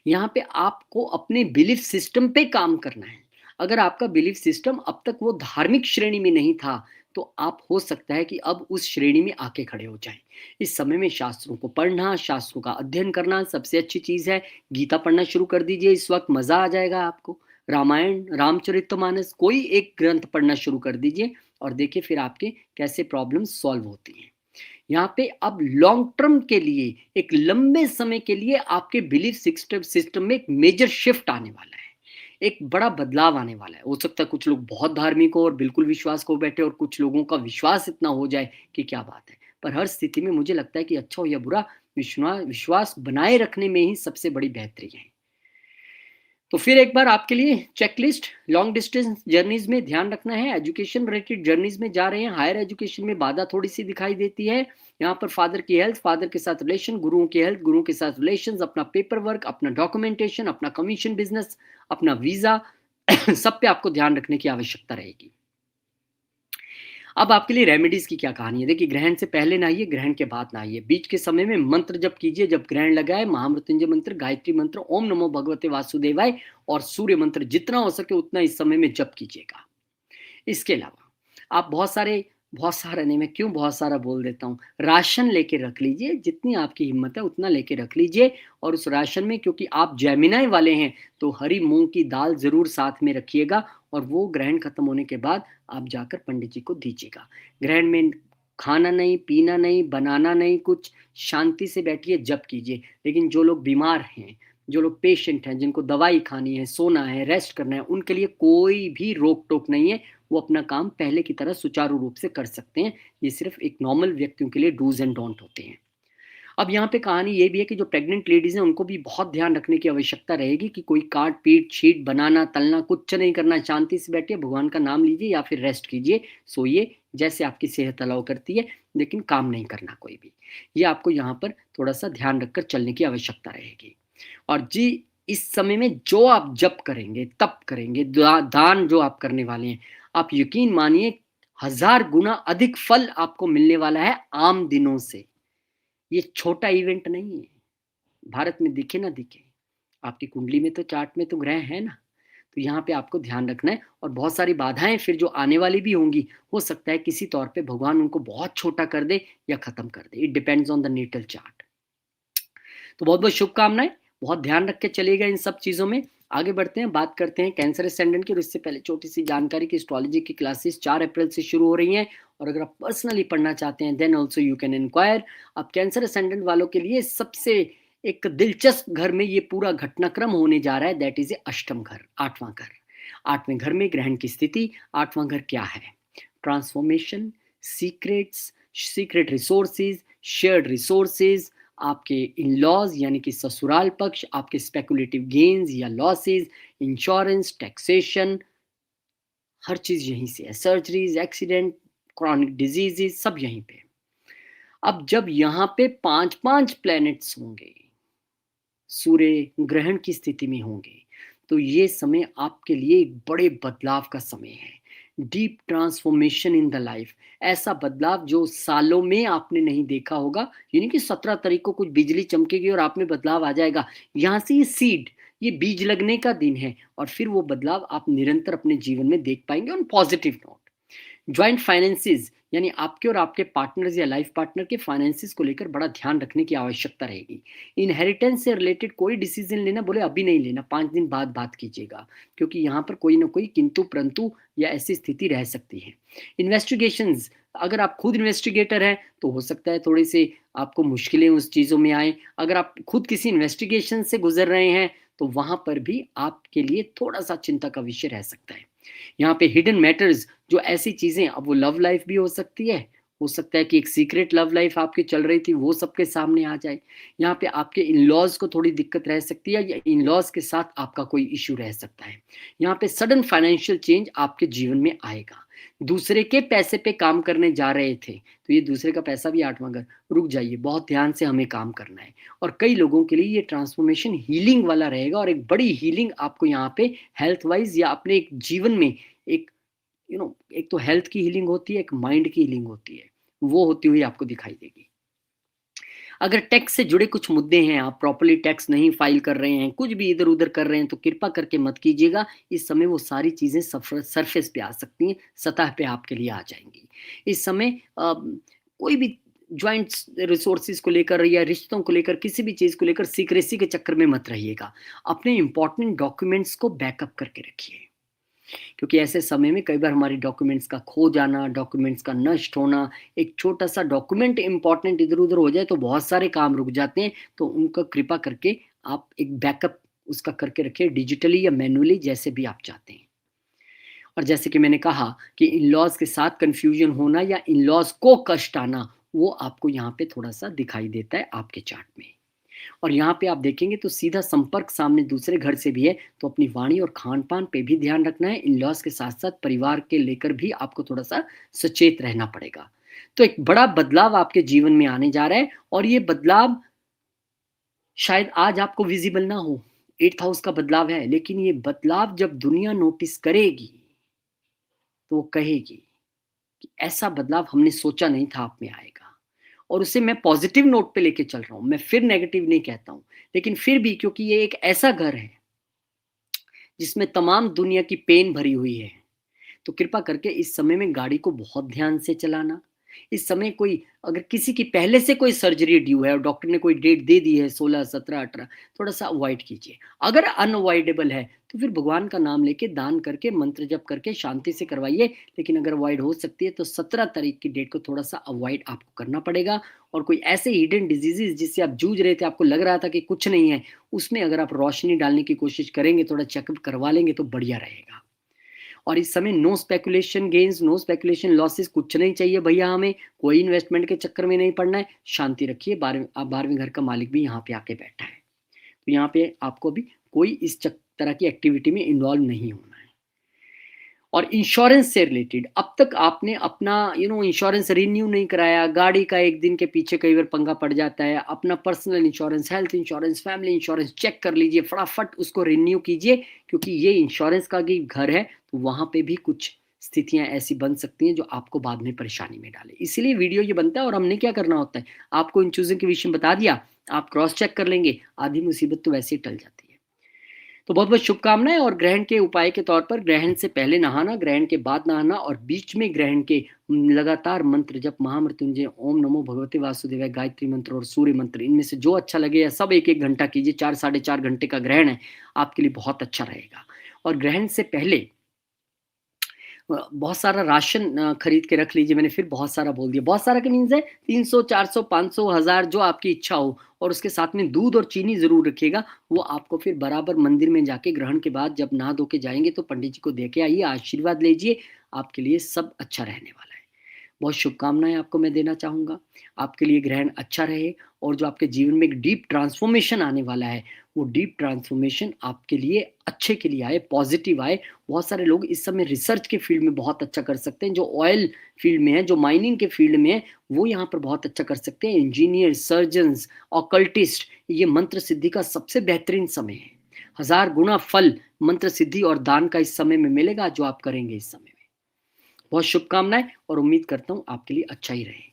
यहाँ पे आपको अपने बिलीफ सिस्टम पे काम करना है। अगर आपका बिलीफ सिस्टम अब तक वो धार्मिक श्रेणी में नहीं था, तो आप हो सकता है कि अब उस श्रेणी में आके खड़े हो जाएं। इस समय में शास्त्रों को पढ़ना, शास्त्रों का अध्ययन करना सबसे अच्छी चीज है। गीता पढ़ना शुरू कर दीजिए, इस वक्त मजा आ जाएगा आपको। रामायण, रामचरितमानस, कोई एक ग्रंथ पढ़ना शुरू कर दीजिए और देखिए फिर आपके कैसे प्रॉब्लम सॉल्व होती हैं। यहाँ पे अब लॉन्ग टर्म के लिए, एक लंबे समय के लिए आपके बिलीफ सिस्टम में एक मेजर शिफ्ट आने वाला है। एक बड़ा बदलाव आने वाला है। हो सकता है कुछ लोग बहुत धार्मिक हो और बिल्कुल विश्वास खो बैठे और कुछ लोगों का विश्वास इतना हो जाए कि क्या बात है। पर हर स्थिति में मुझे लगता है कि अच्छा हो या बुरा, विश्वास बनाए रखने में ही सबसे बड़ी बेहतरी है। तो फिर एक बार आपके लिए चेकलिस्ट, लॉन्ग डिस्टेंस जर्नीज में ध्यान रखना है, एजुकेशन रिलेटेड जर्नीज में जा रहे हैं, हायर एजुकेशन में बाधा थोड़ी सी दिखाई देती है। यहाँ पर फादर की हेल्थ, फादर के साथ रिलेशन, गुरुओं की हेल्थ, गुरुओं के साथ रिलेशन, अपना पेपर वर्क, अपना डॉक्यूमेंटेशन, अपना कमीशन बिजनेस, अपना वीजा सब पे आपको ध्यान रखने की आवश्यकता रहेगी। अब आपके लिए रेमेडीज की क्या कहानी है? देखिए, ग्रहण से पहले नहाइए, ग्रहण के बाद नहाइए, बीच के समय में मंत्र जप कीजिए, जब ग्रहण लगाए महामृत्युंजय मंत्र, गायत्री मंत्र, ओम नमो भगवते वासुदेवाय और सूर्य मंत्र जितना हो सके उतना इस समय में जप कीजिएगा। इसके अलावा आप बहुत सारा नहीं, मैं क्यों बहुत सारा बोल देता हूँ, राशन लेके रख लीजिए, जितनी आपकी हिम्मत है उतना लेके रख लीजिए। और उस राशन में, क्योंकि आप जेमिनाई वाले हैं, तो हरी मूंग की दाल जरूर साथ में रखिएगा और वो ग्रहण खत्म होने के बाद आप जाकर पंडित जी को दीजिएगा। ग्रहण में खाना नहीं, पीना नहीं, बनाना नहीं, कुछ शांति से बैठिए, जप कीजिए। लेकिन जो लोग बीमार हैं, जो लोग पेशेंट हैं, जिनको दवाई खानी है, सोना है, रेस्ट करना है, उनके लिए कोई भी रोक टोक नहीं है। वो अपना काम पहले की तरह सुचारू रूप से कर सकते हैं। ये सिर्फ एक नॉर्मल व्यक्तियों के लिए डूज एंड डोंट होते हैं। अब यहाँ पे कहानी ये भी है कि जो प्रेग्नेंट लेडीज हैं उनको भी बहुत ध्यान रखने की आवश्यकता रहेगी कि कोई काट पीट शीट बनाना तलना कुछ नहीं करना, शांति से बैठिए, भगवान का नाम लीजिए या फिर रेस्ट कीजिए, सोइए, जैसे आपकी सेहत अलाउ करती है, लेकिन काम नहीं करना कोई भी। ये आपको यहाँ पर थोड़ा सा ध्यान रखकर चलने की आवश्यकता रहेगी। और जी, इस समय में जो आप जप करेंगे, तप करेंगे, दान जो आप करने वाले हैं, आप यकीन मानिए 1000 गुना अधिक फल आपको मिलने वाला है आम दिनों से। ये छोटा इवेंट नहीं है। भारत में दिखे ना दिखे, आपकी कुंडली में तो, चार्ट में तो ग्रह है ना। तो यहाँ पे आपको ध्यान रखना है। और बहुत सारी बाधाएं फिर जो आने वाली भी होंगी, हो सकता है किसी तौर पे भगवान उनको बहुत छोटा कर दे या खत्म कर दे। It depends on the natal chart. तो बहुत बहुत शुभकामनाएं, बहुत ध्यान रख के चलिएगा इन सब चीज़ों में। आगे बढ़ते हैं, बात करते हैं कैंसर एसेंडेंट की। और इससे पहले छोटी सी जानकारी की, एस्ट्रोलॉजी की क्लासेस 4 अप्रैल से शुरू हो रही हैं। और अगर आप पर्सनली पढ़ना चाहते हैं, then also you can inquire. अब कैंसर एसेंडेंट वालों के लिए सबसे एक दिलचस्प घर में ये पूरा घटनाक्रम होने जा रहा है, दैट इज ए अष्टम घर, 8वां घर। 8वें घर में ग्रहण की स्थिति। 8वां घर क्या है? Transformation, secrets, secret resources, shared resources, आपके इन लॉज यानी कि ससुराल पक्ष, आपके स्पेकुलेटिव गेन्स या लॉसेस, इंश्योरेंस, टैक्सेशन, हर चीज यहीं से है। सर्जरीज, एक्सीडेंट, क्रॉनिक डिजीजेज, सब यहीं पे। अब जब यहाँ पे 5-5 प्लैनेट्स होंगे, सूर्य ग्रहण की स्थिति में होंगे, तो ये समय आपके लिए एक बड़े बदलाव का समय है। Deep transformation in the life, ऐसा बदलाव जो सालों में आपने नहीं देखा होगा। यानी कि 17 तारीख को कुछ बिजली चमकेगी और आप में बदलाव आ जाएगा। यहाँ से ये सीड, ये बीज लगने का दिन है और फिर वो बदलाव आप निरंतर अपने जीवन में देख पाएंगे on positive note. Joint finances, यानी आपके और आपके पार्टनर्स या लाइफ पार्टनर के फाइनेंसिस को लेकर बड़ा ध्यान रखने की आवश्यकता रहेगी। इनहेरिटेंस से रिलेटेड कोई डिसीजन लेना, बोले अभी नहीं लेना, 5 दिन बाद बात कीजिएगा, क्योंकि यहाँ पर कोई ना कोई किंतु परंतु या ऐसी स्थिति रह सकती है। इन्वेस्टिगेशंस, अगर आप खुद इन्वेस्टिगेटर हैं तो हो सकता है थोड़ी सी आपको मुश्किलें उस चीज़ों में आए। अगर आप खुद किसी इन्वेस्टिगेशन से गुजर रहे हैं तो वहां पर भी आपके लिए थोड़ा सा चिंता का विषय रह सकता है। यहाँ पे हिडन मैटर्स, जो ऐसी चीजें, अब वो लव लाइफ भी हो सकती है, हो सकता है कि एक सीक्रेट लव लाइफ आपकी चल रही थी वो सबके सामने आ जाए। यहाँ पे आपके इन लॉज को थोड़ी दिक्कत रह सकती है, या इन लॉज के साथ आपका कोई इश्यू रह सकता है। यहाँ पे सडन फाइनेंशियल चेंज आपके जीवन में आएगा। दूसरे के पैसे पे काम करने जा रहे थे, तो ये दूसरे का पैसा भी 8वां घर, रुक जाइए, बहुत ध्यान से हमें काम करना है। और कई लोगों के लिए ये ट्रांसफॉर्मेशन हीलिंग वाला रहेगा, और एक बड़ी हीलिंग आपको यहाँ पे हेल्थ वाइज या अपने एक जीवन में एक एक तो हेल्थ की हीलिंग होती है, एक माइंड की हीलिंग होती है, वो होती हुई आपको दिखाई देगी। अगर टैक्स से जुड़े कुछ मुद्दे हैं, आप प्रॉपर्ली टैक्स नहीं फाइल कर रहे हैं, कुछ भी इधर उधर कर रहे हैं, तो कृपा करके मत कीजिएगा। इस समय वो सारी चीजें सरफेस पे आ सकती हैं, सतह पे आपके लिए आ जाएंगी। इस समय कोई भी ज्वाइंट रिसोर्सेज को लेकर या रिश्तों को लेकर, किसी भी चीज को लेकर सीक्रेसी के चक्कर में मत रहिएगा। अपने इंपॉर्टेंट डॉक्यूमेंट्स को बैकअप करके रखिए, क्योंकि ऐसे समय में कई बार हमारी डॉक्यूमेंट्स का खो जाना, डॉक्यूमेंट्स का नष्ट होना, एक छोटा सा डॉक्यूमेंट इंपॉर्टेंट इधर उधर हो जाए तो बहुत सारे काम रुक जाते हैं। तो उनका कृपा करके आप एक बैकअप उसका करके रखिए डिजिटली या मैन्युअली, जैसे भी आप चाहते हैं। और जैसे कि मैंने कहा कि इन-लॉज़ के साथ कन्फ्यूज़न होना या इन-लॉज़ को कष्ट आना, वो आपको यहाँ पे थोड़ा-सा दिखाई देता है आपके चार्ट में। और यहाँ पे आप देखेंगे तो सीधा संपर्क सामने दूसरे घर से भी है, तो अपनी वाणी और खान-पान पे भी ध्यान रखना है। इन-लॉज़ के साथ-साथ परिवार के लेकर भी आपको थोड़ा-सा सचेत रहना पड़ेगा। तो एक बड़ा बदलाव आपके जीवन में आने जा रहा है और ये बदलाव शायद आज आपको विज़िबल ना हो, 8th हाउस का बदलाव है, लेकिन ये बदलाव जब दुनिया नोटिस करेगी, तो वो कहेगी कि ऐसा बदलाव हमने सोचा नहीं था आप में आएगा। और उसे मैं पॉज़िटिव नोट पे लेके चल रहा हूँ, मैं फिर नेगेटिव नहीं कहता हूँ। लेकिन फिर भी क्योंकि ये एक ऐसा घर है, जिसमें तमाम दुनिया की पेन भरी हुई है, तो कृपा करके इस समय में गाड़ी को बहुत ध्यान से चलाना। इस समय कोई अगर किसी की पहले से कोई सर्जरी ड्यू है और डॉक्टर ने कोई डेट दे दी है 16, 17, 18, थोड़ा-सा अवॉइड कीजिए। अगर अनअवॉइडेबल है, तो फिर भगवान का नाम लेके दान करके, मंत्र जप करके शांति से करवाइए। लेकिन अगर अवॉइड हो सकती है, तो 17 तारीख की डेट को थोड़ा-सा अवॉइड आपको करना पड़ेगा। और कोई ऐसे हिडन डिजीज़ेज़ जिससे आप जूझ रहे थे, आपको लग रहा था कि कुछ नहीं है, उसमें अगर आप रोशनी डालने की कोशिश करेंगे, थोड़ा चेकअप करवा लेंगे, तो बढ़िया रहेगा। और इस समय no speculation gains, no speculation losses, कुछ नहीं चाहिए भैया हमें, कोई इन्वेस्टमेंट के चक्कर में नहीं पड़ना है, शांति रखिए। 12वें घर का मालिक भी यहाँ पे आके बैठा है। तो यहाँ पे आपको भी कोई इस तरह की एक्टिविटी में इन्वॉल्व नहीं होना है। और इंश्योरेंस से रिलेटेड अब तक आपने अपना इंश्योरेंस रिन्यू नहीं कराया, गाड़ी का एक दिन के पीछे कई बार पंगा पड़ जाता है, अपना personal insurance, health insurance, family insurance check कर लीजिए, फटाफट उसको रिन्यू कीजिए, क्योंकि ये इंश्योरेंस का भी घर है, तो वहाँ पे भी कुछ स्थितियाँ ऐसी बन सकती हैं जो आपको बाद में परेशानी में डाले। इसीलिए वीडियो ये बनता है और हमने क्या करना होता है, आपको इन चीज़ों के विषय में बता दिया, आप क्रॉस चेक कर लेंगे, आधी मुसीबत तो वैसे ही टल जाती है। तो बहुत-बहुत शुभकामनाएँ। और ग्रहण के उपाय के तौर पर ग्रहण से पहले नहाना, ग्रहण के बाद नहाना और बीच में ग्रहण के लगातार मंत्र जप, महामृत्युंजय, ओम नमो भगवते वासुदेवाय, गायत्री मंत्र और सूर्य मंत्र, इनमें से जो अच्छा लगे या सब 1-1 घंटा कीजिए। 4 साढ़े 4 घंटे का ग्रहण है, आपके लिए बहुत अच्छा रहेगा। और ग्रहण से पहले बहुत सारा राशन खरीद के रख लीजिए। मैंने फिर बहुत सारा बोल दिया। बहुत सारा का मीन्स है 300, 400, 500, 1000, जो आपकी इच्छा हो। और उसके साथ में दूध और चीनी ज़रूर रखिएगा। वो आपको फिर बराबर मंदिर में जाके ग्रहण के बाद जब नहा धो के जाएँगे, तो पंडित जी को दे के आइए, आशीर्वाद लीजिए। आपके लिए सब अच्छा रहने वाला है। बहुत शुभकामनाएँ आपको मैं देना चाहूँगा। आपके लिए ग्रहण अच्छा रहे और जो आपके जीवन में एक डीप ट्रांसफ़ॉर्मेशन आने वाला है, वो डीप ट्रांसफ़ॉर्मेशन आपके लिए अच्छे के लिए आए, पॉज़िटिव आए। बहुत सारे लोग इस समय रिसर्च के फ़ील्ड में बहुत अच्छा कर सकते हैं, जो ऑयल फ़ील्ड में है, जो माइनिंग के फ़ील्ड में है, वो यहाँ पर बहुत अच्छा कर सकते हैं। इंजीनियर, सर्जन्स, ऑकल्टिस्ट, ये मंत्र सिद्धि का सबसे बेहतरीन समय है। हज़ार गुना फल मंत्र सिद्धि और दान का इस समय में मिलेगा, जो आप करेंगे इस समय में। बहुत शुभकामनाएँ और उम्मीद करता हूँ आपके लिए अच्छा ही रहे।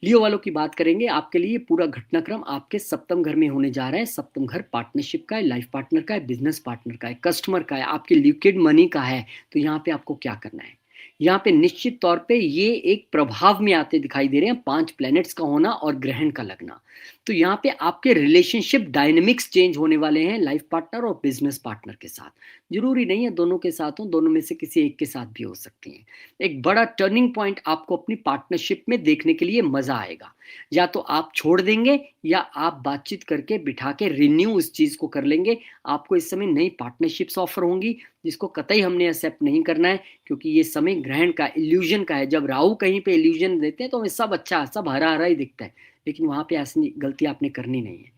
लियो वालों की बात करेंगे, आपके लिए पूरा घटनाक्रम आपके सप्तम घर में होने जा रहा है। सप्तम घर पार्टनरशिप का है, लाइफ पार्टनर का है, बिज़नेस पार्टनर का है, कस्टमर का है, आपके लिक्विड मनी का है। तो यहाँ पे आपको क्या करना है? यहाँ पे निश्चित तौर पे ये एक प्रभाव में आते दिखाई दे रहे हैं, 5 प्लैनेट्स का होना और ग्रहण का लगना। तो यहाँ पे आपके रिलेशनशिप डायनामिक्स चेंज होने वाले हैं लाइफ पार्टनर और बिज़नेस पार्टनर के साथ। ज़रूरी नहीं है दोनों के साथ हों, दोनों में से किसी एक के साथ भी हो सकती हैं। एक बड़ा टर्निंग पॉइंट आपको अपनी पार्टनरशिप में देखने के लिए मज़ा आएगा। या तो आप छोड़ देंगे या आप बातचीत करके बिठा के रिन्यू उस चीज़ को कर लेंगे। आपको इस समय नई पार्टनरशिप्स ऑफ़र होंगी, जिसको कतई हमने एक्सेप्ट नहीं करना है, क्योंकि ये समय ग्रहण का, इल्यूज़न का है। जब राहु कहीं पे इल्यूज़न देते हैं, तो हमें सब अच्छा, सब हरा-हरा ही दिखता है। लेकिन वहाँ पे ऐसी गलती आपने करनी नहीं है।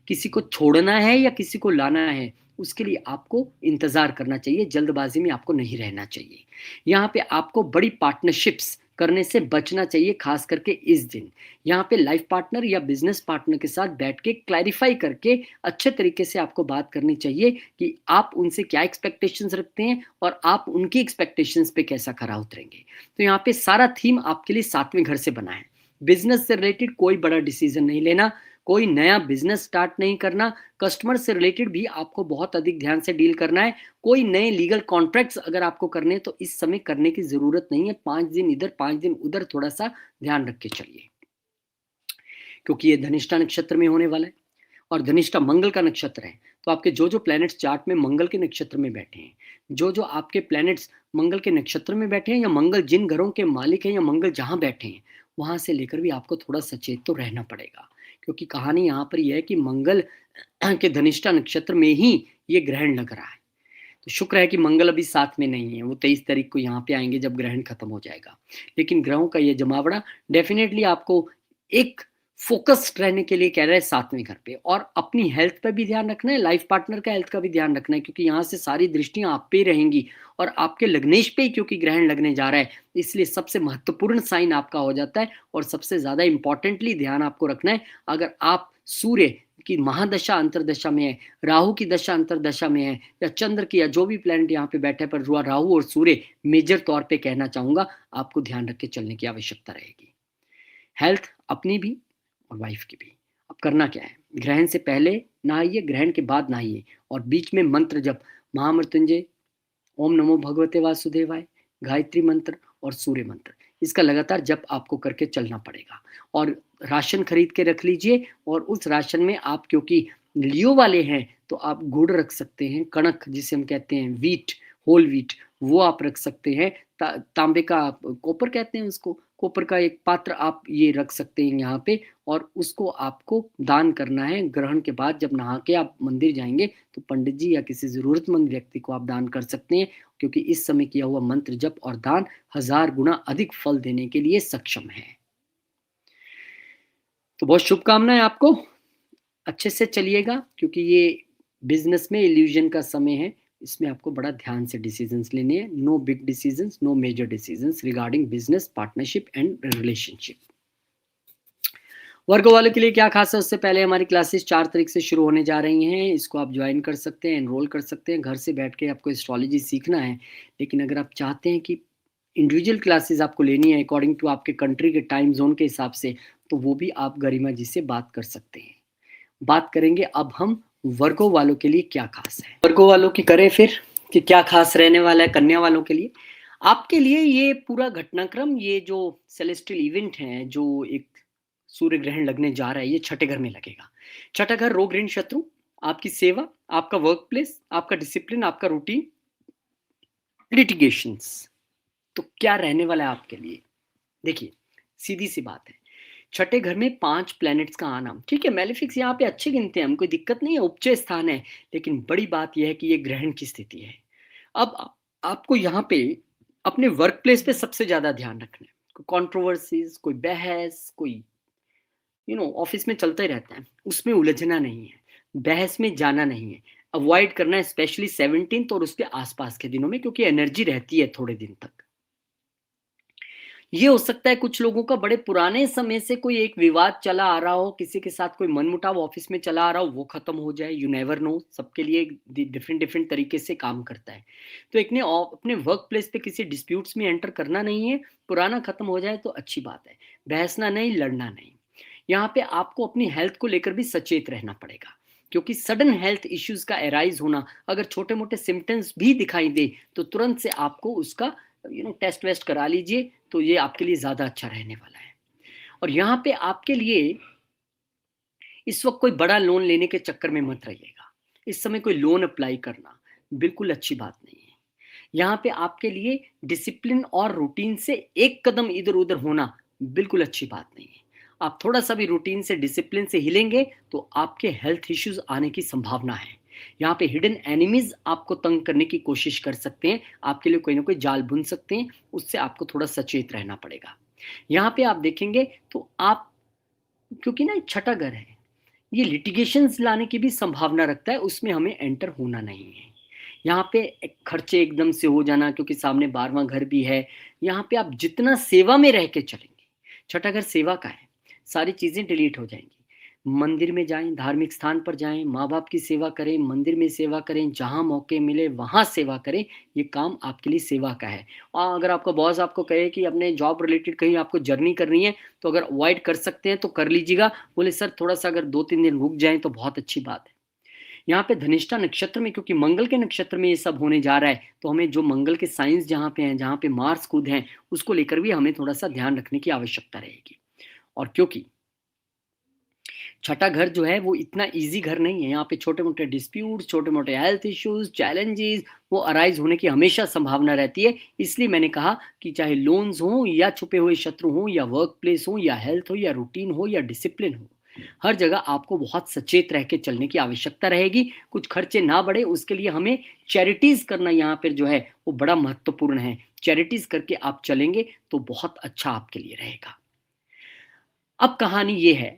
किसी को छोड़ना है या किसी को लाना है, उसके लिए आपको इंतज़ार करना चाहिए, जल्दबाज़ी में आपको नहीं रहना चाहिए। यहाँ पे आपको बड़ी पार्टनरशिप्स करने से बचना चाहिए, ख़ास करके इस दिन। यहाँ पे लाइफ़ पार्टनर या बिज़नेस पार्टनर के साथ बैठ के क्लैरिफ़ाई करके अच्छे तरीके से आपको बात करनी चाहिए कि आप उनसे क्या एक्सपेक्टेशंस रखते हैं और आप उनकी एक्सपेक्टेशंस पे कैसा खरा उतरेंगे। तो यहाँ पे सारा थीम आपके लिए 7वें घर से बना है। बिज़नेस से रिलेटेड कोई बड़ा डिसीज़न नहीं लेना, कोई नया बिज़नेस स्टार्ट नहीं करना, कस्टमर से रिलेटेड भी आपको बहुत अधिक ध्यान से डील करना है। कोई नए लीगल कॉन्ट्रैक्ट्स अगर आपको करने हैं, तो इस समय करने की ज़रूरत नहीं है। 5 दिन इधर, 5 दिन उधर थोड़ा-सा ध्यान रख के चलिए। क्योंकि ये धनिष्ठा नक्षत्र में होने वाला है और धनिष्ठा मंगल का नक्षत्र है। तो आपके जो-जो प्लैनेट्स चार्ट में मंगल के नक्षत्र में बैठे हैं, जो-जो आपके प्लैनेट्स मंगल के नक्षत्र में बैठे हैं या मंगल जिन घरों के मालिक हैं या मंगल जहाँ बैठे हैं, वहाँ से लेकर भी आपको थोड़ा सचेत तो रहना पड़ेगा। क्योंकि कहानी यहाँ पर यह है कि मंगल के धनिष्ठा नक्षत्र में ही ये ग्रहण लग रहा है। तो शुक्र है कि मंगल अभी साथ में नहीं है, वो 23 तारीख को यहाँ पे आएंगे जब ग्रहण खत्म हो जाएगा। लेकिन ग्रहों का ये जमावड़ा डेफिनेटली आपको एक फोकस्ड रहने के लिए कह रहा है 7वें घर पे, और अपनी हेल्थ पर भी ध्यान रखना है, लाइफ पार्टनर का हेल्थ का भी ध्यान रखना है, क्योंकि यहाँ से सारी दृष्टियां आप पे ही रहेंगी और आपके लग्नेश पे ही क्योंकि ग्रहण लगने जा रहा है, इसलिए सबसे महत्वपूर्ण साइन आपका हो जाता है। और सबसे ज्यादा इंपॉर्टेंटली ध्यान आपको रखना है, अगर आप सूर्य की महादशा अंतरदशा में है, राहु की दशा अंतरदशा में है, या चंद्र की, या जो भी प्लैनेट यहाँ पे बैठे पर राहु और सूर्य मेजर तौर पे कहना चाहूंगा, आपको ध्यान रख के चलने की आवश्यकता रहेगी। हेल्थ अपनी भी और वाइफ की भी। अब करना क्या है, ग्रहण से पहले नहाइए, ग्रहण के बाद नहाइए, और बीच में मंत्र जप, महामृत्युंजय, ओम नमो भगवते वासुदेवाय, गायत्री मंत्र और सूर्य मंत्र, इसका लगातार जप आपको करके चलना पड़ेगा। और राशन खरीद के रख लीजिए, और उस राशन में आप क्योंकि लियो वाले हैं तो आप गुड़ रख सकते हैं, कणक जिसे हम कहते हैं, वीट, होल वीट, वो आप रख सकते हैं। तांबे का, कॉपर कहते हैं उसको, कॉपर का एक पात्र आप ये रख सकते हैं यहाँ पे, और उसको आपको दान करना है। ग्रहण के बाद जब नहा के आप मंदिर जाएंगे तो पंडित जी या किसी जरूरतमंद व्यक्ति को आप दान कर सकते हैं, क्योंकि इस समय किया हुआ मंत्र जप और दान 1000 गुना अधिक फल देने के लिए सक्षम है। तो बहुत शुभकामनाएं आपको, अच्छे से चलिएगा, क्योंकि ये बिजनेस में इल्यूजन का समय है, इसमें आपको बड़ा ध्यान से डिसीजंस लेने हैं। No big decisions, no major decisions regarding business, partnership and relationship. वर्ग वालों के लिए क्या खास है, उससे पहले हमारी क्लासेस 4 तारीख से शुरू होने जा रही हैं, इसको आप ज्वाइन कर सकते हैं, एनरोल कर सकते हैं। घर से बैठ के आपको एस्ट्रोलॉजी सीखना है, लेकिन अगर आप चाहते हैं कि इंडिविजुअल क्लासेस आपको लेनी है अकॉर्डिंग टू आपके कंट्री के टाइम जोन के हिसाब से, तो वो भी आप गरिमा जी से बात कर सकते हैं। बात करेंगे अब हम वर्गों वालों के लिए क्या खास है। वर्गों वालों की करें फिर कि क्या खास रहने वाला है। कन्या वालों के लिए, आपके लिए ये पूरा घटनाक्रम, ये जो सेलेस्टियल इवेंट है, जो एक सूर्य ग्रहण लगने जा रहा है, ये छठे घर में लगेगा। छठा घर रोग ऋण शत्रु, आपकी सेवा, आपका वर्क प्लेस, आपका डिसिप्लिन, आपका रूटीन, लिटिगेशंस। तो क्या रहने वाला है आपके लिए, देखिए सीधी सी बात है, छठे घर में 5 प्लैनेट्स का आना, ठीक है, मैलेफिक्स यहाँ पे अच्छे गिनते हैं हम, कोई दिक्कत नहीं है, उपचय स्थान है, लेकिन बड़ी बात यह है कि ये ग्रहण की स्थिति है। अब आपको यहाँ पे अपने वर्क प्लेस पे सबसे ज्यादा ध्यान रखना है। कोई कॉन्ट्रोवर्सीज, कोई बहस, कोई ऑफिस में चलता ही रहता है, उसमें उलझना नहीं है, बहस में जाना नहीं है, अवॉइड करना है, स्पेशली 17th और उसके आसपास के दिनों में, क्योंकि एनर्जी रहती है थोड़े दिन तक। ये हो सकता है कुछ लोगों का बड़े पुराने समय से कोई एक विवाद चला आ रहा हो, किसी के साथ कोई मनमुटाव ऑफिस में चला आ रहा हो, वो खत्म हो जाए। यू नेवर नो, सबके लिए डिफरेंट डिफरेंट तरीके से काम करता है। तो एक ने अपने वर्क प्लेस पे किसी डिस्प्यूट्स में एंटर करना नहीं है, पुराना खत्म हो जाए तो अच्छी बात है, बहसना नहीं, लड़ना नहीं। यहाँ पे आपको अपनी हेल्थ को लेकर भी सचेत रहना पड़ेगा, क्योंकि सडन हेल्थ इश्यूज का एराइज होना, अगर छोटे मोटे सिम्टम्स भी दिखाई दे तो तुरंत से आपको उसका टेस्ट वेस्ट करा लीजिए, तो ये आपके लिए ज्यादा अच्छा रहने वाला है। और यहाँ पे आपके लिए इस वक्त कोई बड़ा लोन लेने के चक्कर में मत रहिएगा। इस समय कोई लोन अप्लाई करना बिल्कुल अच्छी बात नहीं है। यहाँ पे आपके लिए डिसिप्लिन और रूटीन से एक कदम इधर उधर होना बिल्कुल अच्छी बात नहीं है। आप थोड़ा सा भी रूटीन से, डिसिप्लिन से हिलेंगे तो आपके हेल्थ इश्यूज आने की संभावना है। यहाँ पे हिडन एनिमीज आपको तंग करने की कोशिश कर सकते हैं, आपके लिए कोई ना कोई जाल बुन सकते हैं, उससे आपको थोड़ा सचेत रहना पड़ेगा। यहाँ पे आप देखेंगे तो आप, क्योंकि ना छठा घर है, ये लिटिगेशंस लाने की भी संभावना रखता है, उसमें हमें एंटर होना नहीं है। यहाँ पे खर्चे एकदम से हो जाना, क्योंकि सामने 12वां घर भी है। यहाँ पे आप जितना सेवा में रह के चलेंगे, छठा घर सेवा का है, सारी चीजें डिलीट हो जाएंगी। मंदिर में जाएं, धार्मिक स्थान पर जाएं, माँ बाप की सेवा करें, मंदिर में सेवा करें, जहां मौके मिले वहां सेवा करें, ये काम आपके लिए सेवा का है। और अगर आपका बॉस आपको कहे कि अपने जॉब रिलेटेड कहीं आपको जर्नी करनी है, तो अगर अवॉइड कर सकते हैं तो कर लीजिएगा। बोले सर थोड़ा सा अगर 2-3 दिन रुक जाएं तो बहुत अच्छी बात है। यहाँ पे धनिष्ठा नक्षत्र में, क्योंकि मंगल के नक्षत्र में ये सब होने जा रहा है, तो हमें जो मंगल के साइंस जहाँ पे हैं, जहाँ पे मार्स खुद हैं, उसको लेकर भी हमें थोड़ा सा ध्यान रखने की आवश्यकता रहेगी। और क्योंकि छठा घर जो है वो इतना इजी घर नहीं है, यहाँ पे छोटे मोटे डिस्प्यूट, छोटे मोटे हेल्थ इश्यूज, चैलेंजेस वो अराइज होने की हमेशा संभावना रहती है। इसलिए मैंने कहा कि चाहे लोन्स हो, या छुपे हुए शत्रु हो, या वर्क प्लेस हो, या हेल्थ हो, या रूटीन हो, या डिसिप्लिन हो, हर जगह आपको बहुत सचेत रह के चलने की आवश्यकता रहेगी। कुछ खर्चे ना बढ़े उसके लिए हमें चैरिटीज़ करना यहाँ पर जो है वो बड़ा महत्वपूर्ण है। चैरिटीज़ करके आप चलेंगे तो बहुत अच्छा आपके लिए रहेगा। अब कहानी ये है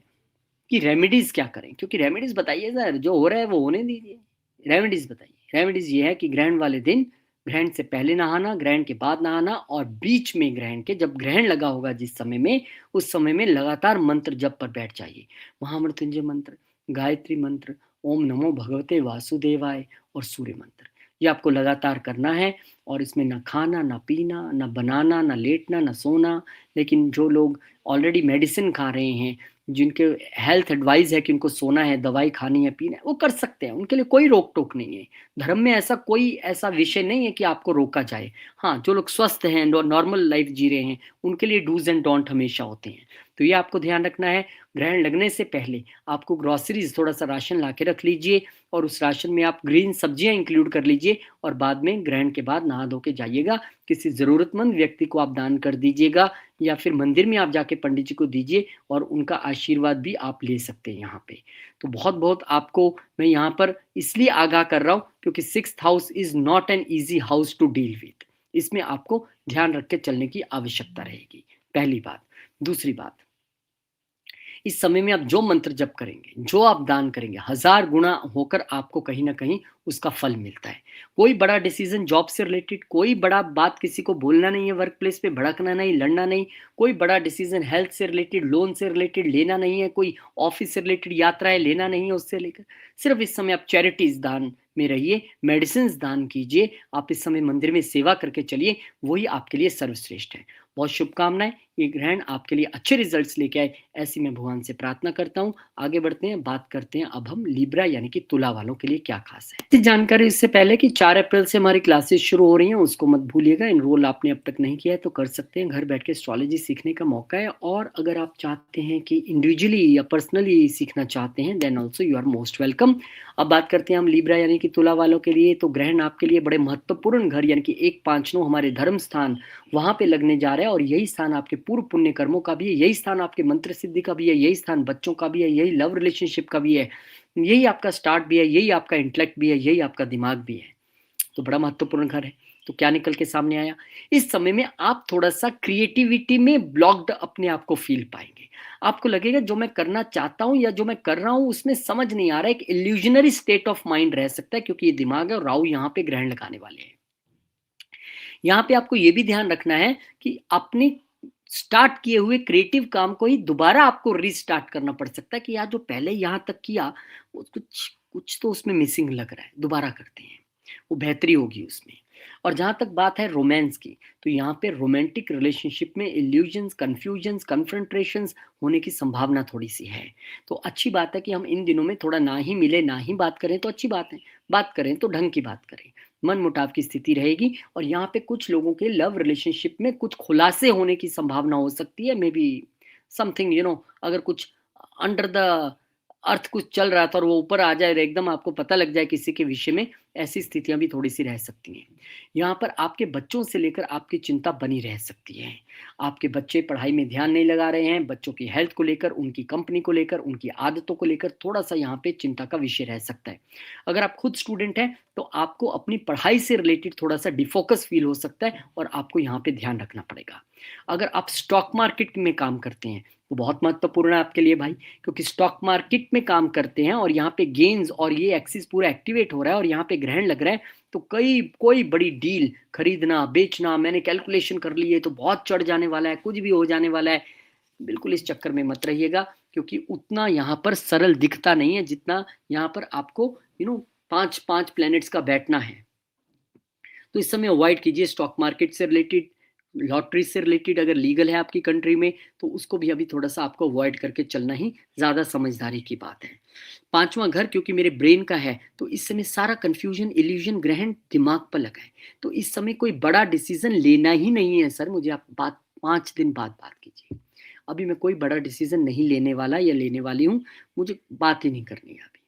कि रेमेडीज़ क्या करें? क्योंकि रेमेडीज़ बताइए सर, जो हो रहा है वो होने दीजिए। रेमेडीज़ बताइए। रेमेडीज़ ये है कि ग्रहण वाले दिन, ग्रहण से पहले नहाना, ग्रहण के बाद नहाना और बीच में ग्रहण के जब ग्रहण लगा होगा जिस समय में, उस समय में लगातार मंत्र जप पर बैठ जाइए। महामृत्युंजय मंत्र, गायत्री मंत्र, ओम नमो भगवते वासुदेवाय और सूर्य मंत्र। ये आपको लगातार करना है और इसमें ना खाना, ना पीना, ना बनाना, ना लेटना, ना सोना। लेकिन जो लोग ऑलरेडी मेडिसिन खा रहे हैं, जिनके हेल्थ एडवाइस है कि उनको सोना है, दवाई खानी है, पीना है, वो कर सकते हैं, उनके लिए कोई रोक-टोक नहीं है। धर्म में ऐसा कोई ऐसा विषय नहीं है कि आपको रोका जाए। हाँ, जो लोग स्वस्थ हैं, नॉर्मल लाइफ जी रहे हैं, उनके लिए डूज़ एंड डोंट हमेशा होते हैं। तो ये आपको ध्यान रखना है, ग्रहण लगने से पहले आपको ग्रोसरीज़ थोड़ा-सा राशन ला के रख लीजिए और उस राशन में आप ग्रीन सब्जियाँ इंक्लूड कर लीजिए और बाद में ग्रहण के बाद नहा धो के जाइएगा। किसी ज़रूरतमंद व्यक्ति को आप दान कर दीजिएगा या फिर मंदिर में आप जाके पंडित जी को दीजिए और उनका आशीर्वाद भी आप ले सकते हैं यहाँ पे। तो बहुत-बहुत आपको मैं यहाँ पर इसलिए आगाह कर रहा हूँ क्योंकि 6th house is not an easy house to deal with. इसमें आपको ध्यान रख के चलने की आवश्यकता रहेगी, पहली बात। दूसरी बात, इस समय में आप जो मंत्र जप करेंगे, जो आप दान करेंगे, 1000 गुना होकर आपको कहीं न कहीं उसका फल मिलता है। कोई बड़ा डिसीज़न जॉब से रिलेटेड, कोई बड़ा बात किसी को बोलना नहीं है वर्क प्लेस पे, भड़कना नहीं, लड़ना नहीं, कोई बड़ा डिसीज़न हेल्थ से रिलेटेड, लोन से रिलेटेड लेना नहीं है, कोई ऑफ़िस से रिलेटेड यात्राएँ लेना नहीं है उससे लेकर। सिर्फ़ इस समय आप चैरिटीज़ दान में रहिए, मेडिसिन्स दान कीजिए, आप इस समय मंदिर में सेवा करके चलिए, वही आपके लिए सर्वश्रेष्ठ है। बहुत शुभकामनाएँ, ये ग्रहण आपके लिए अच्छे रिजल्ट्स लेके आए, ऐसी मैं भगवान से प्रार्थना करता हूँ। आगे बढ़ते हैं, बात करते हैं अब हम लिब्रा यानी कि तुला वालों के लिए क्या खास है। इस जानकारी इससे पहले कि 4 अप्रैल से हमारी क्लासेस शुरू हो रही हैं, उसको मत भूलिएगा। एनरोल आपने अब तक नहीं किया है तो कर सकते हैं, घर बैठ के एस्ट्रोलॉजी सीखने का मौका है और अगर आप चाहते हैं कि इंडिविजुअली या पर्सनली सीखना चाहते हैं, then also you are most welcome. अब बात करते हैं हम लिब्रा यानी कि तुला वालों के लिए, तो ग्रहण आपके लिए बड़े महत्वपूर्ण घर यानी कि 1-5 हमारे धर्म स्थान वहाँ पे लगने जा रहा है और यही स्थान आपके पूर्व पुण्य कर्मों का भी है, यही स्थान आपके मंत्र सिद्धि का भी है, यही स्थान बच्चों का भी है, यही लव रिलेशनशिप का भी है, यही आपका स्टार्ट भी है, यही आपका इंटेलेक्ट भी है, यही आपका दिमाग भी है। तो बड़ा महत्वपूर्ण घर है। तो क्या निकल के सामने आया? इस समय में आप थोड़ा-सा क्रिएटिविटी में ब्लॉक्ड अपने आप को फ़ील पाएँगे। आपको लगेगा जो मैं करना चाहता हूँ या जो मैं कर रहा हूँ उसमें समझ नहीं आ रहा है, एक इल्यूज़नरी स्टेट ऑफ माइंड रह सकता है क्योंकि ये दिमाग है और राहु यहाँ पे ग्रहण लगाने वाले हैं। यहाँ पे आपको ये भी ध्यान रखना है कि अपने स्टार्ट किए हुए क्रिएटिव काम को ही दोबारा आपको रीस्टार्ट करना पड़ सकता है कि यार जो पहले यहाँ तक किया वो कुछ कुछ तो उसमें मिसिंग लग रहा है, दोबारा करते हैं, वो बेहतरी होगी उसमें। और जहाँ तक बात है रोमांस की, तो यहाँ पे रोमांटिक रिलेशनशिप में इल्यूजन्स, कन्फ्यूजन्स, कन्फ्रंट्रेशंस होने की संभावना थोड़ी-सी है। तो अच्छी बात है कि हम इन दिनों में थोड़ा ना ही मिले, ना ही बात करें तो अच्छी बात है। बात करें तो ढंग की बात करें। मनमुटाव की स्थिति रहेगी और यहाँ पे कुछ लोगों के लव रिलेशनशिप में कुछ खुलासे होने की संभावना हो सकती है, मे बी समथिंग अगर कुछ अंडर द अर्थ कुछ चल रहा था और वो ऊपर आ जाए और एकदम आपको पता लग जाए किसी के विषय में, ऐसी स्थितियां भी थोड़ी सी रह सकती हैं। यहाँ पर आपके बच्चों से लेकर आपकी चिंता बनी रह सकती है। आपके बच्चे पढ़ाई में ध्यान नहीं लगा रहे हैं, बच्चों की हेल्थ को लेकर, उनकी कंपनी को लेकर, उनकी आदतों को लेकर थोड़ा सा यहाँ पे चिंता का विषय रह सकता है। अगर आप खुद स्टूडेंट हैं तो आपको अपनी पढ़ाई से रिलेटेड थोड़ा सा डिफोकस फील हो सकता है और आपको यहाँ पे ध्यान रखना पड़ेगा। अगर आप स्टॉक मार्केट में काम करते हैं तो बहुत महत्वपूर्ण है आपके लिए भाई, क्योंकि स्टॉक मार्केट में काम करते हैं और यहाँ पे गेन्स और ये एक्सिस पूरा एक्टिवेट हो रहा है और यहाँ पे ग्रहण लग रहा है, तो कोई बड़ी डील खरीदना बेचना मैंने कैलकुलेशन कर ली है तो बहुत चढ़ जाने वाला है, कुछ भी हो जाने वाला है, बिल्कुल इस चक्कर में मत रहिएगा क्योंकि उतना यहाँ पर सरल दिखता नहीं है जितना यहाँ पर आपको 5 प्लैनेट्स का बैठना है। तो इस समय अवॉइड कीजिए स्टॉक मार्केट से रिलेटेड, लॉटरी से रिलेटेड अगर लीगल है आपकी कंट्री में तो उसको भी अभी थोड़ा-सा आपको अवॉइड करके चलना ही ज़्यादा समझदारी की बात है। 5वाँ घर क्योंकि मेरे ब्रेन का है, तो इस समय सारा कन्फ्यूज़न, इल्यूज़न, ग्रहण दिमाग पर लगा है। तो इस समय कोई बड़ा डिसीज़न लेना ही नहीं है सर, मुझे आप बात 5 दिन बाद बात कीजिए। अभी मैं कोई बड़ा डिसीज़न नहीं लेने वाला या लेने वाली हूँ, मुझे बात ही नहीं करनी है अभी।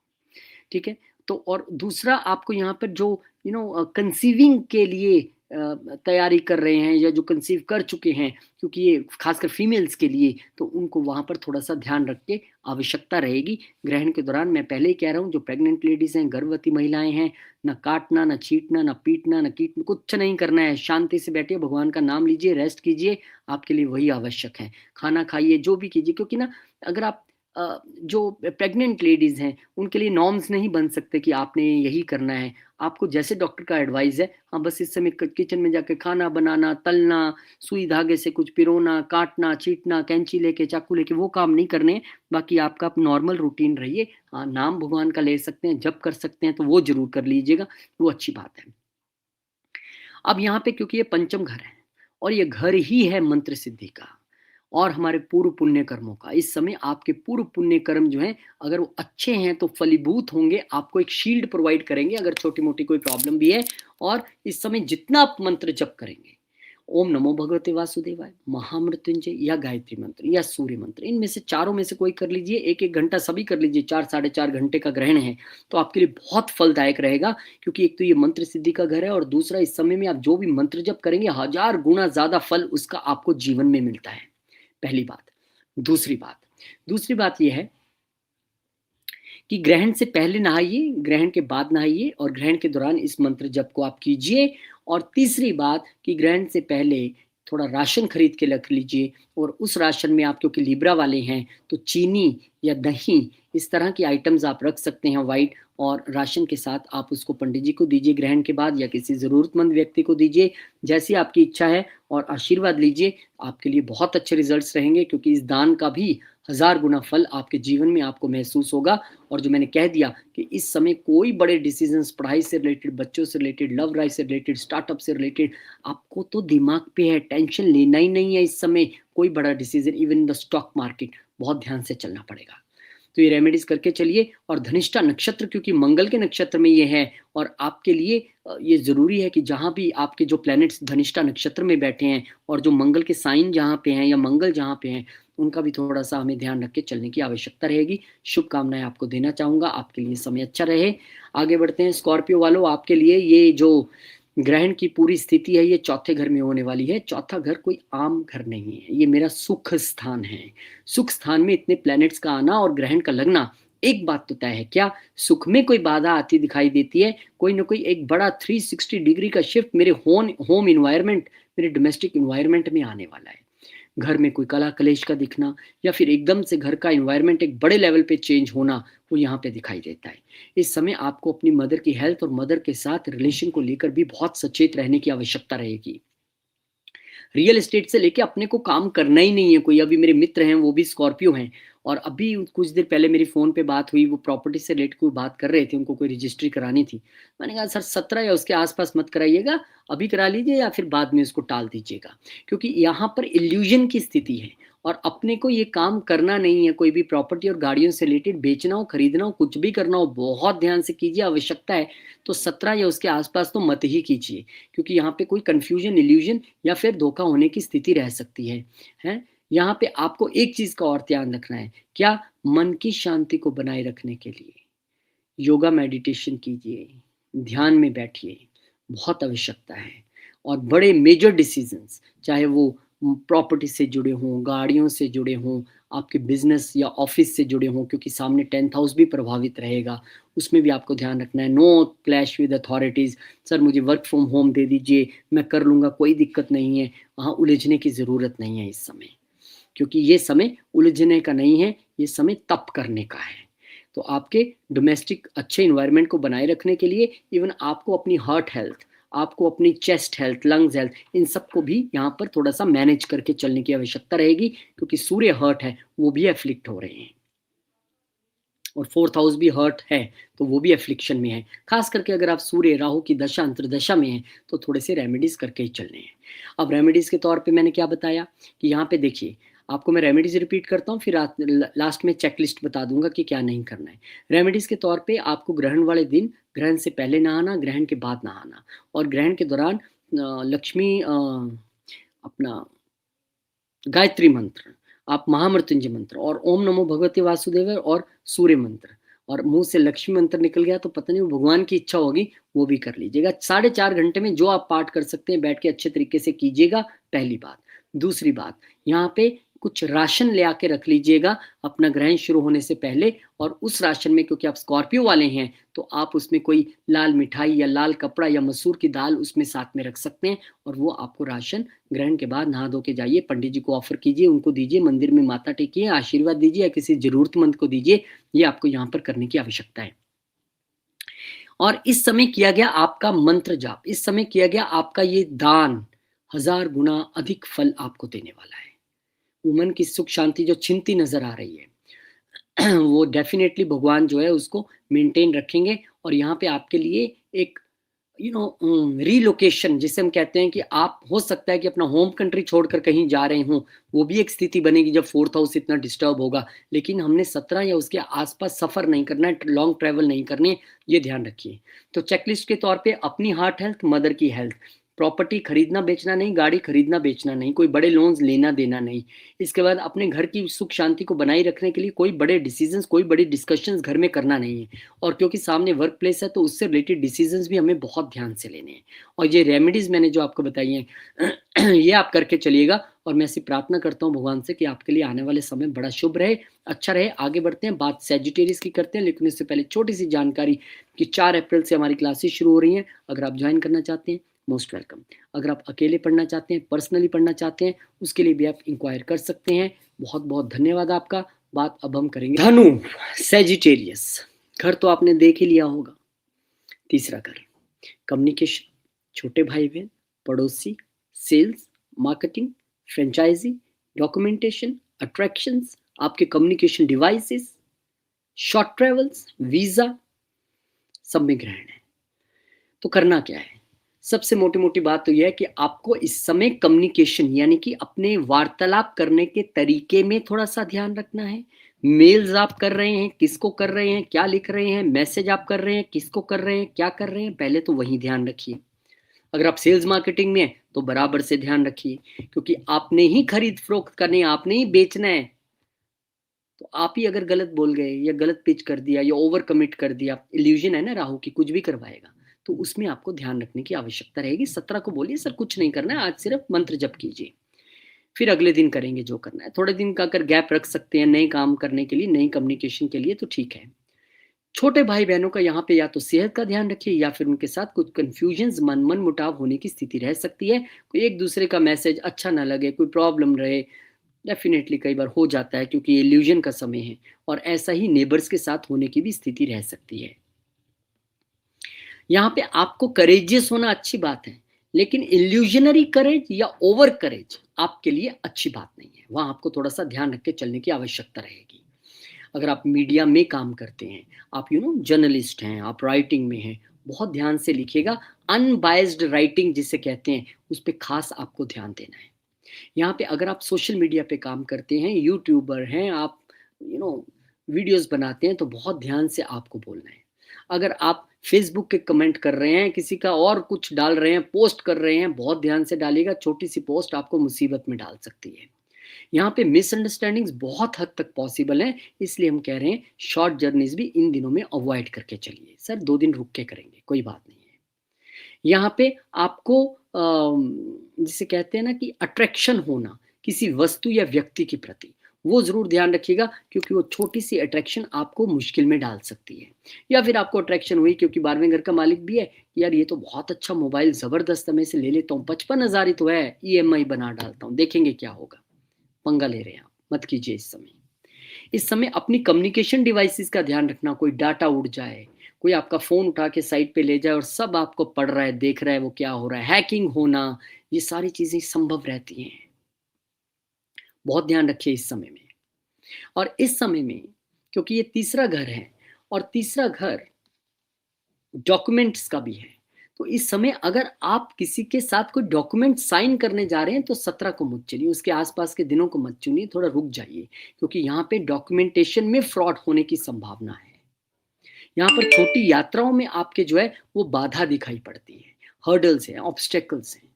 ठीक है? तो और दूसरा आपको यहाँ पर जो कंसीविंग के लिए तैयारी कर रहे हैं या जो कंसीव कर चुके हैं, क्योंकि ये खासकर फीमेल्स के लिए, तो उनको वहाँ पर थोड़ा-सा ध्यान रख के आवश्यकता रहेगी। ग्रहण के दौरान मैं पहले ही कह रहा हूँ, जो प्रेग्नेंट लेडीज़ हैं, गर्भवती महिलाएँ हैं, ना काटना, ना छींटना, ना पीटना, ना कुछ नहीं करना है। शांति से बैठिए, भगवान का नाम लीजिए, रेस्ट कीजिए, आपके लिए वही आवश्यक है। खाना खाइए, जो भी कीजिए, क्योंकि ना अगर आप जो प्रेग्नेंट लेडीज़ हैं, उनके लिए नॉर्म्स नहीं बन सकते कि आपने यही करना है। आपको जैसे डॉक्टर का एडवाइस है, हाँ, बस इस समय क किचन में जाके खाना बनाना, तलना, सुई धागे से कुछ पिरोना, काटना, छींटना, कैंची लेके, चाकू लेके वो काम नहीं करने हैं। बाकी आपका आप नॉर्मल रूटीन रहिए। हाँ, नाम भगवान का ले सकते हैं, जप कर सकते हैं तो वो ज़रूर कर लीजिएगा, वो अच्छी बात है। अब यहाँ पे क्योंकि ये पंचम घर है और ये घर ही है मंत्र सिद्धि का और हमारे पूर्व पुण्य कर्मों का। इस समय आपके पूर्व पुण्य कर्म जो हैं, अगर वो अच्छे हैं तो फलीभूत होंगे, आपको एक शील्ड प्रोवाइड करेंगे अगर छोटी-मोटी कोई प्रॉब्लम भी है। और इस समय जितना आप मंत्र जप करेंगे, ओम नमो भगवते वासुदेवाय, महामृत्युंजय या गायत्री मंत्र या सूर्य मंत्र, इनमें से चारों में से कोई कर लीजिए, 1-1 घंटा सभी कर लीजिए, 4 साढ़े 4 घंटे का ग्रहण है, तो आपके लिए बहुत फलदायक रहेगा। क्योंकि एक तो ये मंत्र सिद्धि का घर है और दूसरा इस समय में आप जो भी मंत्र जप करेंगे, 1000 गुना ज़्यादा फल उसका आपको जीवन में मिलता है, पहली बात। दूसरी बात दूसरी बात ये है कि ग्रहण से पहले नहाइए, ग्रहण के बाद नहाइए और ग्रहण के दौरान इस मंत्र जप को आप कीजिए। और तीसरी बात कि ग्रहण से पहले थोड़ा राशन खरीद के रख लीजिए और उस राशन में आप क्योंकि लिब्रा वाले हैं, तो चीनी या दही इस तरह की आइटम्स आप रख सकते हैं व्हाइट, और राशन के साथ आप उसको पंडित जी को दीजिए ग्रहण के बाद या किसी ज़रूरतमंद व्यक्ति को दीजिए, जैसी आपकी इच्छा है, और आशीर्वाद लीजिए। आपके लिए बहुत अच्छे रिजल्ट्स रहेंगे क्योंकि इस दान का भी 1000 गुना फल आपके जीवन में आपको महसूस होगा। और जो मैंने कह दिया कि इस समय कोई बड़े डिसीजंस, पढ़ाई से रिलेटेड, बच्चों से रिलेटेड, लव लाइफ से रिलेटेड, स्टार्टअप से रिलेटेड, आपको तो दिमाग पे है, टेंशन लेना ही नहीं है इस समय कोई बड़ा decision. Even the stock market बहुत ध्यान से चलना पड़ेगा। तो ये रेमेडीज करके चलिए। और धनिष्ठा नक्षत्र क्योंकि मंगल के नक्षत्र में ये है, और आपके लिए ये ज़रूरी है कि जहाँ भी आपके जो प्लैनेट्स धनिष्ठा नक्षत्र में बैठे हैं और जो मंगल के साइन जहाँ पे हैं या मंगल जहाँ पे हैं, उनका भी थोड़ा-सा हमें ध्यान रख के चलने की आवश्यकता रहेगी। शुभकामनाएँ आपको देना चाहूँगा, आपके लिए समय अच्छा रहे। आगे बढ़ते हैं, स्कॉर्पियो वालों, आपके लिए ये जो ग्रहण की पूरी स्थिति है, ये चौथे घर में होने वाली है। चौथा घर कोई आम घर नहीं है, ये मेरा सुख स्थान है। सुख स्थान में इतने प्लैनेट्स का आना और ग्रहण का लगना, एक बात तो तय है, क्या सुख में कोई बाधा आती दिखाई देती है, कोई ना कोई एक बड़ा 360 डिग्री का शिफ्ट मेरे होम इन्वायरमेंट, मेरे डोमेस्टिक इन्वायरमेंट में आने वाला है। घर में कोई कला कलेश का दिखना या फिर एकदम से घर का एनवायरनमेंट एक बड़े लेवल पे चेंज होना, वो यहाँ पे दिखाई देता है। इस समय आपको अपनी मदर की हेल्थ और मदर के साथ रिलेशन को लेकर भी बहुत सचेत रहने की आवश्यकता रहेगी। रियल एस्टेट से लेके अपने को काम करना ही नहीं है कोई। अभी मेरे मित्र हैं, वो भी स्कॉर्पियो हैं, और अभी कुछ देर पहले मेरी फ़ोन पे बात हुई, वो प्रॉपर्टी से रिलेटेड कोई बात कर रहे थे, उनको कोई रजिस्ट्री करानी थी। मैंने कहा सर 17 या उसके आस-पास मत कराइएगा, अभी करा लीजिए या फिर बाद में उसको टाल दीजिएगा। क्योंकि यहाँ पर इल्यूज़न की स्थिति है और अपने को ये काम करना नहीं है। कोई भी प्रॉपर्टी और गाड़ियों से रिलेटेड बेचना हो, खरीदना हो, कुछ भी करना हो, बहुत ध्यान से कीजिए। आवश्यकता है तो 17 या उसके आस-पास तो मत ही कीजिए, क्योंकि यहाँ पे कोई कन्फ्यूज़न, इल्यूज़न या फिर धोखा होने की स्थिति रह सकती है, हैं? यहाँ पे आपको एक चीज़ का और ध्यान रखना है, क्या? मन की शांति को बनाए रखने के लिए योगा मेडिटेशन कीजिए, ध्यान में बैठिए, बहुत आवश्यकता है। और बड़े मेजर डिसीज़न्स, चाहे वो प्रॉपर्टी से जुड़े हों, गाड़ियों से जुड़े हों, आपके बिज़नेस या ऑफ़िस से जुड़े हों, क्योंकि सामने 10th हाउस भी प्रभावित रहेगा, उसमें भी आपको ध्यान रखना है। No clash with authorities, sir मुझे वर्क फ्रॉम होम दे दीजिए, मैं कर लूँगा, कोई दिक्कत नहीं है, वहाँ उलझने की ज़रूरत नहीं है इस समय। क्योंकि ये समय उलझने का नहीं है, ये समय तप करने का है। तो आपके डोमेस्टिक अच्छे एनवायरनमेंट को बनाए रखने के लिए इवन आपको अपनी हार्ट हेल्थ, आपको अपनी चेस्ट हेल्थ, लंग्स हेल्थ, इन सबको भी यहाँ पर थोड़ा-सा मैनेज करके चलने की आवश्यकता रहेगी, क्योंकि सूर्य हर्ट है, वो भी एफ़्लिक्ट हो रहे हैं। और 4th हाउस भी हर्ट है, तो वो भी एफ़्लिक्शन में है। ख़ास करके अगर आप सूर्य, राहु की दशा, अंतर्दशा में हैं, तो थोड़े से रेमेडीज़ करके ही चलने हैं। अब रेमेडीज़ के तौर पे मैंने क्या बताया कि यहाँ पे देखिए, आपको मैं रेमेडीज़ रिपीट करता हूँ, फिर लास्ट में चेकलिस्ट बता दूँगा कि क्या नहीं करना है। रेमेडीज़ के तौर पे आपको ग्रहण वाले दिन, ग्रहण से पहले नहाना, ग्रहण के बाद नहाना, और ग्रहण के दौरान लक्ष्मी अपना गायत्री मंत्र, आप महामृत्युंजय मंत्र और ओम नमो भगवते वासुदेवाय और सूर्य मंत्र और मुंह से लक्ष्मी मंत्र निकल गया तो पता नहीं वो भगवान की इच्छा होगी, वो भी कर लीजिएगा। 4.5 घंटे में जो आप पाठ कर सकते हैं बैठ के अच्छे तरीके से कीजिएगा, पहली बात। दूसरी बात, यहाँ पे कुछ राशन ले आके रख लीजिएगा अपना ग्रहण शुरू होने से पहले, और उस राशन में, क्योंकि आप स्कॉर्पियो वाले हैं, तो आप उसमें कोई लाल मिठाई या लाल कपड़ा या मसूर की दाल उसमें साथ में रख सकते हैं, और वो आपको राशन ग्रहण के बाद नहा धो के जाइए, पंडित जी को ऑफर कीजिए, उनको दीजिए, मंदिर में माथा टेकिए, आशीर्वाद दीजिए, या किसी जरूरतमंद को दीजिए। ये आपको यहाँ पर करने की आवश्यकता है। और इस समय किया गया आपका मंत्र जाप, इस समय किया गया आपका ये दान 1000 गुना अधिक फल आपको देने वाला है। मन की सुख शांति जो छिनती नजर आ रही है वो डेफिनेटली भगवान जो है उसको मेंटेन रखेंगे। और यहाँ पे आपके लिए एक रीलोकेशन जिसे हम कहते हैं कि आप हो सकता है कि अपना होम कंट्री छोड़कर कहीं जा रहे हों, वो भी एक स्थिति बनेगी जब 4th हाउस इतना डिस्टर्ब होगा। लेकिन हमने 17 या उसके आसपास सफर नहीं करना है, लॉन्ग ट्रैवल नहीं करनी है, ये ध्यान रखिए। तो चेकलिस्ट के तौर पे अपनी हार्ट हेल्थ, मदर की हेल्थ, प्रॉपर्टी खरीदना बेचना नहीं, गाड़ी खरीदना बेचना नहीं, कोई बड़े लोन्स लेना देना नहीं। इसके बाद अपने घर की सुख शांति को बनाए रखने के लिए कोई बड़े डिसीजंस, कोई बड़ी डिस्कशंस घर में करना नहीं है। और क्योंकि सामने वर्क प्लेस है तो उससे रिलेटेड डिसीजंस भी हमें बहुत ध्यान से लेने हैं। और ये रेमेडीज मैंने जो आपको बताई हैं ये आप करके चलिएगा। और मैं ऐसी प्रार्थना करता हूँ भगवान से कि आपके लिए आने वाले समय बड़ा शुभ रहे, अच्छा रहे। आगे बढ़ते हैं, बात सेजिटेरियस की करते हैं, लेकिन इससे पहले छोटी सी जानकारी कि 4 अप्रैल से हमारी क्लासेस शुरू हो रही हैं। अगर आप ज्वाइन करना चाहते हैं, मोस्ट वेलकम। अगर आप अकेले पढ़ना चाहते हैं, पर्सनली पढ़ना चाहते हैं, उसके लिए भी आप इंक्वायर कर सकते हैं। बहुत बहुत धन्यवाद आपका। बात अब हम करेंगे धनु, सेजिटेरियस। घर तो आपने देख ही लिया होगा। तीसरा घर कम्युनिकेशन, छोटे भाई बहन, पड़ोसी, sales, marketing, franchisee, documentation, attractions, आपके communication devices, short travels, visa, सब में ग्रहण है। तो करना क्या है? सबसे मोटी मोटी बात तो यह है कि आपको इस समय कम्युनिकेशन यानी कि अपने वार्तालाप करने के तरीके में थोड़ा सा ध्यान रखना है। मेल्स आप कर रहे हैं, किसको कर रहे हैं, क्या लिख रहे हैं, मैसेज आप कर रहे हैं, किसको कर रहे हैं, क्या कर रहे हैं, पहले तो वही ध्यान रखिए। अगर आप सेल्स मार्केटिंग में हैं तो बराबर से ध्यान रखिए, क्योंकि आपने ही खरीद फरोख्त करनी है, आपने ही बेचना है। तो आप ही अगर गलत बोल गए या गलत पिच कर दिया या ओवर कमिट कर दिया, इल्यूजन है ना राहु की, कुछ भी करवाएगा, तो उसमें आपको ध्यान रखने की आवश्यकता रहेगी। 17 को बोलिए सर कुछ नहीं करना है, आज सिर्फ मंत्र जप कीजिए, फिर अगले दिन करेंगे जो करना है। थोड़े दिन का अगर गैप रख सकते हैं नए काम करने के लिए, नई कम्युनिकेशन के लिए, तो ठीक है। छोटे भाई बहनों का यहाँ पे या तो सेहत का ध्यान रखिए या फिर उनके साथ कुछ कंफ्यूजन, मन मुटाव होने की स्थिति रह सकती है। कोई एक दूसरे का मैसेज अच्छा ना लगे, कोई प्रॉब्लम रहे, डेफिनेटली कई बार हो जाता है क्योंकि ये इल्यूजन का समय है। और ऐसा ही नेबर्स के साथ होने की भी स्थिति रह सकती है। यहाँ पे आपको करेजियस होना अच्छी बात है, लेकिन इल्यूजनरी करेज या ओवर करेज आपके लिए अच्छी बात नहीं है। वहां आपको थोड़ा सा ध्यान रख के चलने की आवश्यकता रहेगी। अगर आप मीडिया में काम करते हैं, आप जर्नलिस्ट हैं, आप राइटिंग में हैं, बहुत ध्यान से लिखिएगा। अनबायस्ड राइटिंग जिसे कहते हैं, उस पर खास आपको ध्यान देना है। यहाँ पे अगर आप सोशल मीडिया पे काम करते हैं, यूट्यूबर हैं आप, वीडियोस बनाते हैं, तो बहुत ध्यान से आपको बोलना है। अगर आप फेसबुक के कमेंट कर रहे हैं, किसी का और कुछ डाल रहे हैं, पोस्ट कर रहे हैं, बहुत ध्यान से डालिएगा। छोटी सी पोस्ट आपको मुसीबत में डाल सकती है। यहाँ पे मिसअंडरस्टैंडिंग्स बहुत हद तक पॉसिबल है, इसलिए हम कह रहे हैं शॉर्ट जर्नीज भी इन दिनों में अवॉइड करके चलिए। सर 2 दिन रुक के करेंगे, कोई बात नहीं है। यहाँ पे आपको जिसे कहते हैं ना कि अट्रैक्शन होना किसी वस्तु या व्यक्ति के प्रति, वो जरूर ध्यान रखिएगा, क्योंकि वो छोटी सी अट्रैक्शन आपको मुश्किल में डाल सकती है। या फिर आपको अट्रैक्शन हुई क्योंकि 12वें घर का मालिक भी है, यार ये तो बहुत अच्छा मोबाइल जबरदस्त है, मैं इसे ले लेता हूँ, 55,000 ही तो है, ईएमआई बना डालता हूँ, देखेंगे क्या होगा। पंगा ले रहे हैं आप, मत कीजिए इस समय। इस समय अपनी कम्युनिकेशन डिवाइसेस का ध्यान रखना, कोई डाटा उड़ जाए, कोई आपका फोन उठा के साइड पे ले जाए और सब आपको पढ़ रहा है, देख रहा है वो क्या हो रहा है, हैकिंग होना, ये सारी चीजें संभव रहती हैं। बहुत ध्यान रखिए इस समय में। और इस समय में क्योंकि ये तीसरा घर है और तीसरा घर डॉक्यूमेंट्स का भी है, तो इस समय अगर आप किसी के साथ कोई डॉक्यूमेंट साइन करने जा रहे हैं तो 17 को मत चुनिए, उसके आसपास के दिनों को मत चुनिए, थोड़ा रुक जाइए, क्योंकि यहाँ पे डॉक्यूमेंटेशन में फ्रॉड होने की संभावना है। यहाँ पर छोटी यात्राओं में आपके जो है वो बाधा दिखाई पड़ती है, हर्डल्स हैं, ऑब्स्टेकल्स हैं।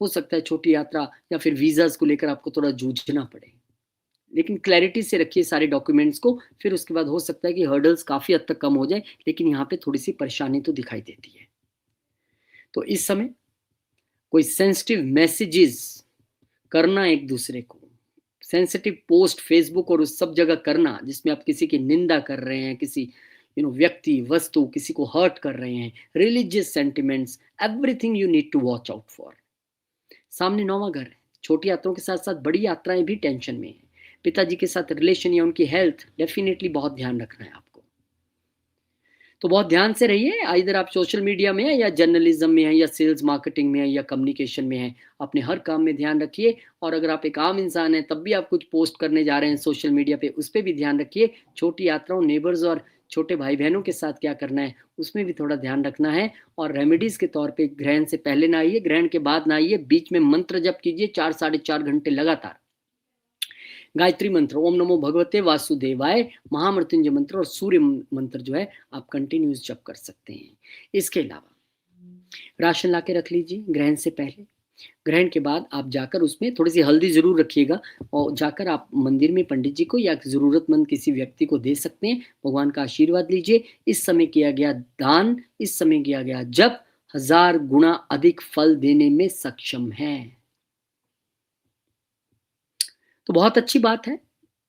हो सकता है छोटी यात्रा या फिर वीजास को लेकर आपको थोड़ा जूझना पड़े। लेकिन क्लैरिटी से रखिए सारे डॉक्यूमेंट्स को, फिर उसके बाद हो सकता है कि हर्डल्स काफ़ी हद तक कम हो जाए, लेकिन यहाँ पे थोड़ी-सी परेशानी तो दिखाई देती है। तो इस समय कोई सेंसिटिव मैसेजेस करना एक-दूसरे को, सेंसिटिव पोस्ट फ़ेसबुक और उस सब जगह करना जिसमें आप किसी की निंदा कर रहे हैं, किसी व्यक्ति, वस्तु, किसी को हर्ट कर रहे हैं, religious sentiments, everything you need to watch out for. सामने 9वां घर है, छोटी यात्राओं के साथ-साथ बड़ी यात्राएँ भी टेंशन में हैं। पिताजी के साथ रिलेशन या उनकी हेल्थ डेफ़िनिटली बहुत ध्यान रखना है आपको। तो बहुत ध्यान से रहिए, आइदर आप सोशल मीडिया में हैं या जर्नलिज्म में हैं या सेल्स मार्केटिंग में हैं या कम्युनिकेशन में हैं। अपने हर काम में ध्यान रखिए, और अगर आप एक आम इंसान हैं तब भी आप कुछ पोस्ट करने जा रहे हैं सोशल मीडिया पे, उस पे भी ध्यान रखिए। छोटी यात्राओं, नेबर्स और छोटे भाई-बहनों के साथ क्या करना है, उसमें भी थोड़ा ध्यान रखना है। और रेमेडीज़ के तौर पे ग्रहण से पहले नहाइए, ग्रहण के बाद नहाइए, बीच में मंत्र जप कीजिए 4 साढ़े 4 घंटे लगातार। गायत्री मंत्र, ओम नमो भगवते वासुदेवाय, महामृत्युंजय मंत्र और सूर्य मंत्र जो है आप कंटिन्यूस जप कर सकते हैं। इसके अलावा राशन ला के रख लीजिए ग्रहण से पहले। ग्रहण के बाद आप जाकर उसमें थोड़ी सी हल्दी जरूर रखिएगा, और जाकर आप मंदिर में पंडित जी को या जरूरतमंद किसी व्यक्ति को दे सकते हैं। भगवान का आशीर्वाद लीजिए। इस समय किया गया दान, इस समय किया गया जप 1000 गुना अधिक फल देने में सक्षम है। तो बहुत अच्छी बात है,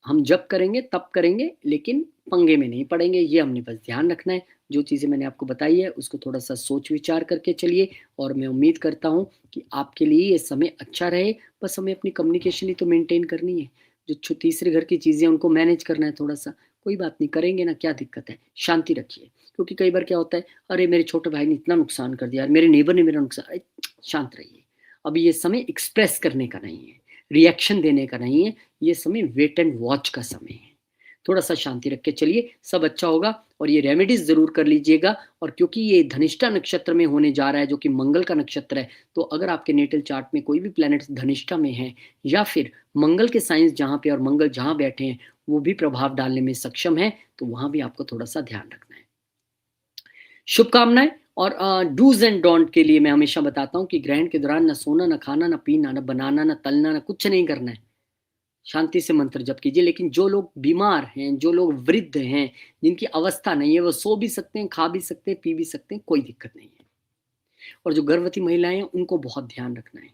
हम जब करेंगे तब करेंगे, लेकिन पंगे में नहीं पड़ेंगे, ये हमने बस ध्यान रखना है। जो चीज़ें मैंने आपको बताई है उसको थोड़ा-सा सोच विचार करके चलिए, और मैं उम्मीद करता हूँ कि आपके लिए ये समय अच्छा रहे। बस हमें अपनी कम्युनिकेशन ही तो मेंटेन करनी है। जो तीसरे घर की चीज़ें हैं उनको मैनेज करना है थोड़ा-सा। कोई बात नहीं, करेंगे ना, क्या दिक्कत है? शांति रखिए, क्योंकि कई बार क्या होता है, अरे मेरे छोटे भाई ने इतना नुकसान कर दिया, मेरे नेबर ने मेरा नुकसान, शांत रहिए। अभी ये समय एक्सप्रेस करने का नहीं है, रिएक्शन देने का नहीं है, ये समय वेट एंड वॉच का समय है। थोड़ा-सा शांति रख के चलिए, सब अच्छा होगा। और ये रेमेडीज़ ज़रूर कर लीजिएगा। और क्योंकि ये धनिष्ठा नक्षत्र में होने जा रहा है, जो कि मंगल का नक्षत्र है, तो अगर आपके नेटल चार्ट में कोई भी प्लैनेट्स धनिष्ठा में है, या फिर मंगल के साइंस जहाँ पे और मंगल जहाँ बैठे हैं, वो भी प्रभाव डालने में सक्षम है, तो वहाँ भी आपको थोड़ा-सा ध्यान रखना है। शुभकामनाएँ। और डूज़ एंड डोंट के लिए मैं हमेशा बताता हूँ कि ग्रहण के दौरान ना सोना, ना खाना, ना पीना, ना बनाना, ना तलना, ना कुछ नहीं करना है। शांति से मंत्र जप कीजिए। लेकिन जो लोग बीमार हैं, जो लोग वृद्ध हैं, जिनकी अवस्था नहीं है, वो सो भी सकते हैं, खा भी सकते हैं, पी भी सकते हैं, कोई दिक्कत नहीं है। और जो गर्भवती महिलाएँ हैं, उनको बहुत ध्यान रखना है,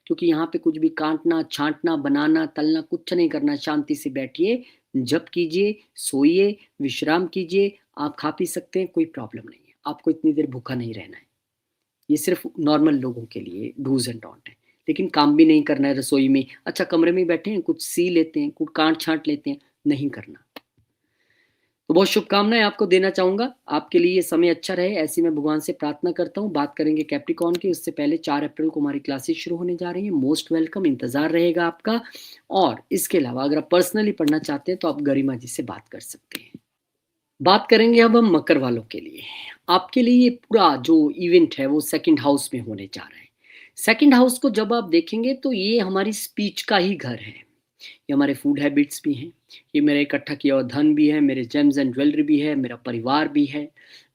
क्योंकि यहाँ पे कुछ भी काटना, छाँटना, बनाना, तलना कुछ नहीं करना। शांति से बैठिए, जप कीजिए, सोइए, विश्राम कीजिए। आप खा पी सकते हैं, कोई प्रॉब्लम नहीं है। आपको इतनी देर भूखा नहीं रहना है। ये सिर्फ नॉर्मल लोगों के लिए डूज़ एंड डोंट है। लेकिन काम भी नहीं करना है रसोई में। अच्छा, कमरे में बैठे हैं, कुछ सी लेते हैं, कुछ काट-छाँट लेते हैं, नहीं करना। तो बहुत शुभकामनाएँ आपको देना चाहूँगा। आपके लिए ये समय अच्छा रहे, ऐसी मैं भगवान से प्रार्थना करता हूँ। बात करेंगे कैप्रिकॉर्न की, उससे पहले 4 अप्रैल को हमारी क्लासेस शुरू होने जा रही हैं। मोस्ट वेलकम, इंतज़ार रहेगा आपका। और इसके अलावा अगर आप पर्सनली पढ़ना चाहते हैं, तो आप गरिमा जी से बात कर सकते हैं। बात करेंगे अब हम मकर वालों के लिए। आपके लिए ये पूरा जो इवेंट है वो सेकंड हाउस में होने जा रहा है। सेकंड हाउस को जब आप देखेंगे तो ये हमारी स्पीच का ही घर है। ये हमारे फूड हैबिट्स भी हैं, ये मेरा इकट्ठा किया हुआ धन भी है, मेरे जेम्स एंड ज्वेलरी भी है, मेरा परिवार भी है,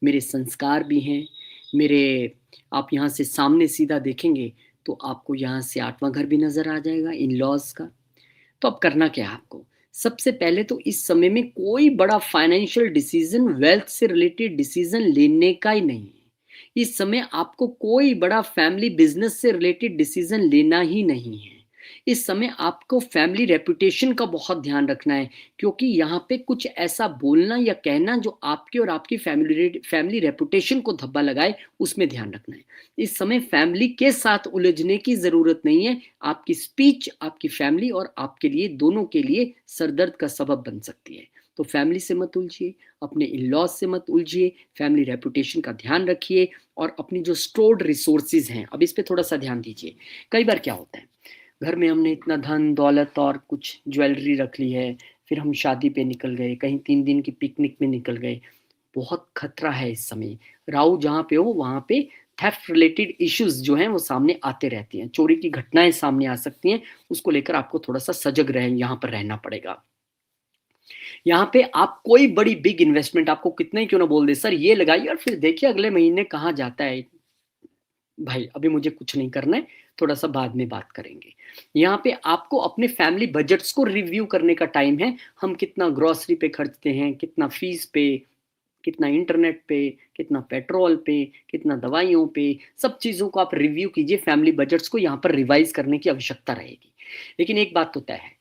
मेरे संस्कार भी हैं, मेरे आप यहाँ से सामने सीधा देखेंगे तो आपको यहाँ से 8वां घर भी नज़र आ जाएगा, इन-लॉज़ का। तो अब करना क्या है आपको? सबसे पहले तो इस समय में कोई बड़ा फाइनेंशियल डिसीज़न, वेल्थ से रिलेटेड डिसीज़न लेने का ही नहीं है। इस समय आपको कोई बड़ा फैमिली बिज़नेस से रिलेटेड डिसीज़न लेना ही नहीं है। इस समय आपको फैमिली रेपुटेशन का बहुत ध्यान रखना है, क्योंकि यहाँ पे कुछ ऐसा बोलना या कहना जो आपके और आपकी फैमिली रेपुटेशन को धब्बा लगाए, उसमें ध्यान रखना है। इस समय फैमिली के साथ उलझने की ज़रूरत नहीं है। आपकी स्पीच आपकी फैमिली और आपके लिए, दोनों के लिए सरदर्द का सबब बन सकती है। तो फैमिली से मत उलझिए, अपने इन-लॉज़ से मत उलझिए, फैमिली रेपुटेशन का ध्यान रखिए, और अपनी जो स्टोर्ड रिसोर्सेज़ हैं, अब इस पे थोड़ा-सा ध्यान दीजिए। कई बार क्या होता है, घर में हमने इतना धन दौलत और कुछ ज्वेलरी रख ली है, फिर हम शादी पे निकल गए, कहीं 3 दिन की पिकनिक में निकल गए। बहुत खतरा है इस समय। राहु जहाँ पे हो वहाँ पे थेफ्ट रिलेटेड इश्यूज़ जो हैं वो सामने आते रहती हैं। चोरी की घटनाएँ सामने आ सकती हैं, उसको लेकर आपको थोड़ा-सा सजग यहाँ पर रहना पड़ेगा। यहाँ पे आप कोई बड़ी बिग इन्वेस्टमेंट, आपको कितना ही क्यों ना बोल दे, सर ये लगाइए और फिर देखिए अगले महीने कहाँ जाता है। भाई अभी मुझे कुछ नहीं करना है, थोड़ा सा बाद में बात करेंगे। यहाँ पे आपको अपने फैमिली बजट्स को रिव्यू करने का टाइम है। हम कितना ग्रॉसरी पे खर्चते हैं, कितना फीस पे, कितना इंटरनेट पे, कितना पेट्रोल पे, कितना दवाइयों पे, सब चीज़ों को आप रिव्यू कीजिए। फैमिली बजट्स को यहाँ पर रिवाइज करने की आवश्यकता रहेगी। लेकिन एक बात तो तय है,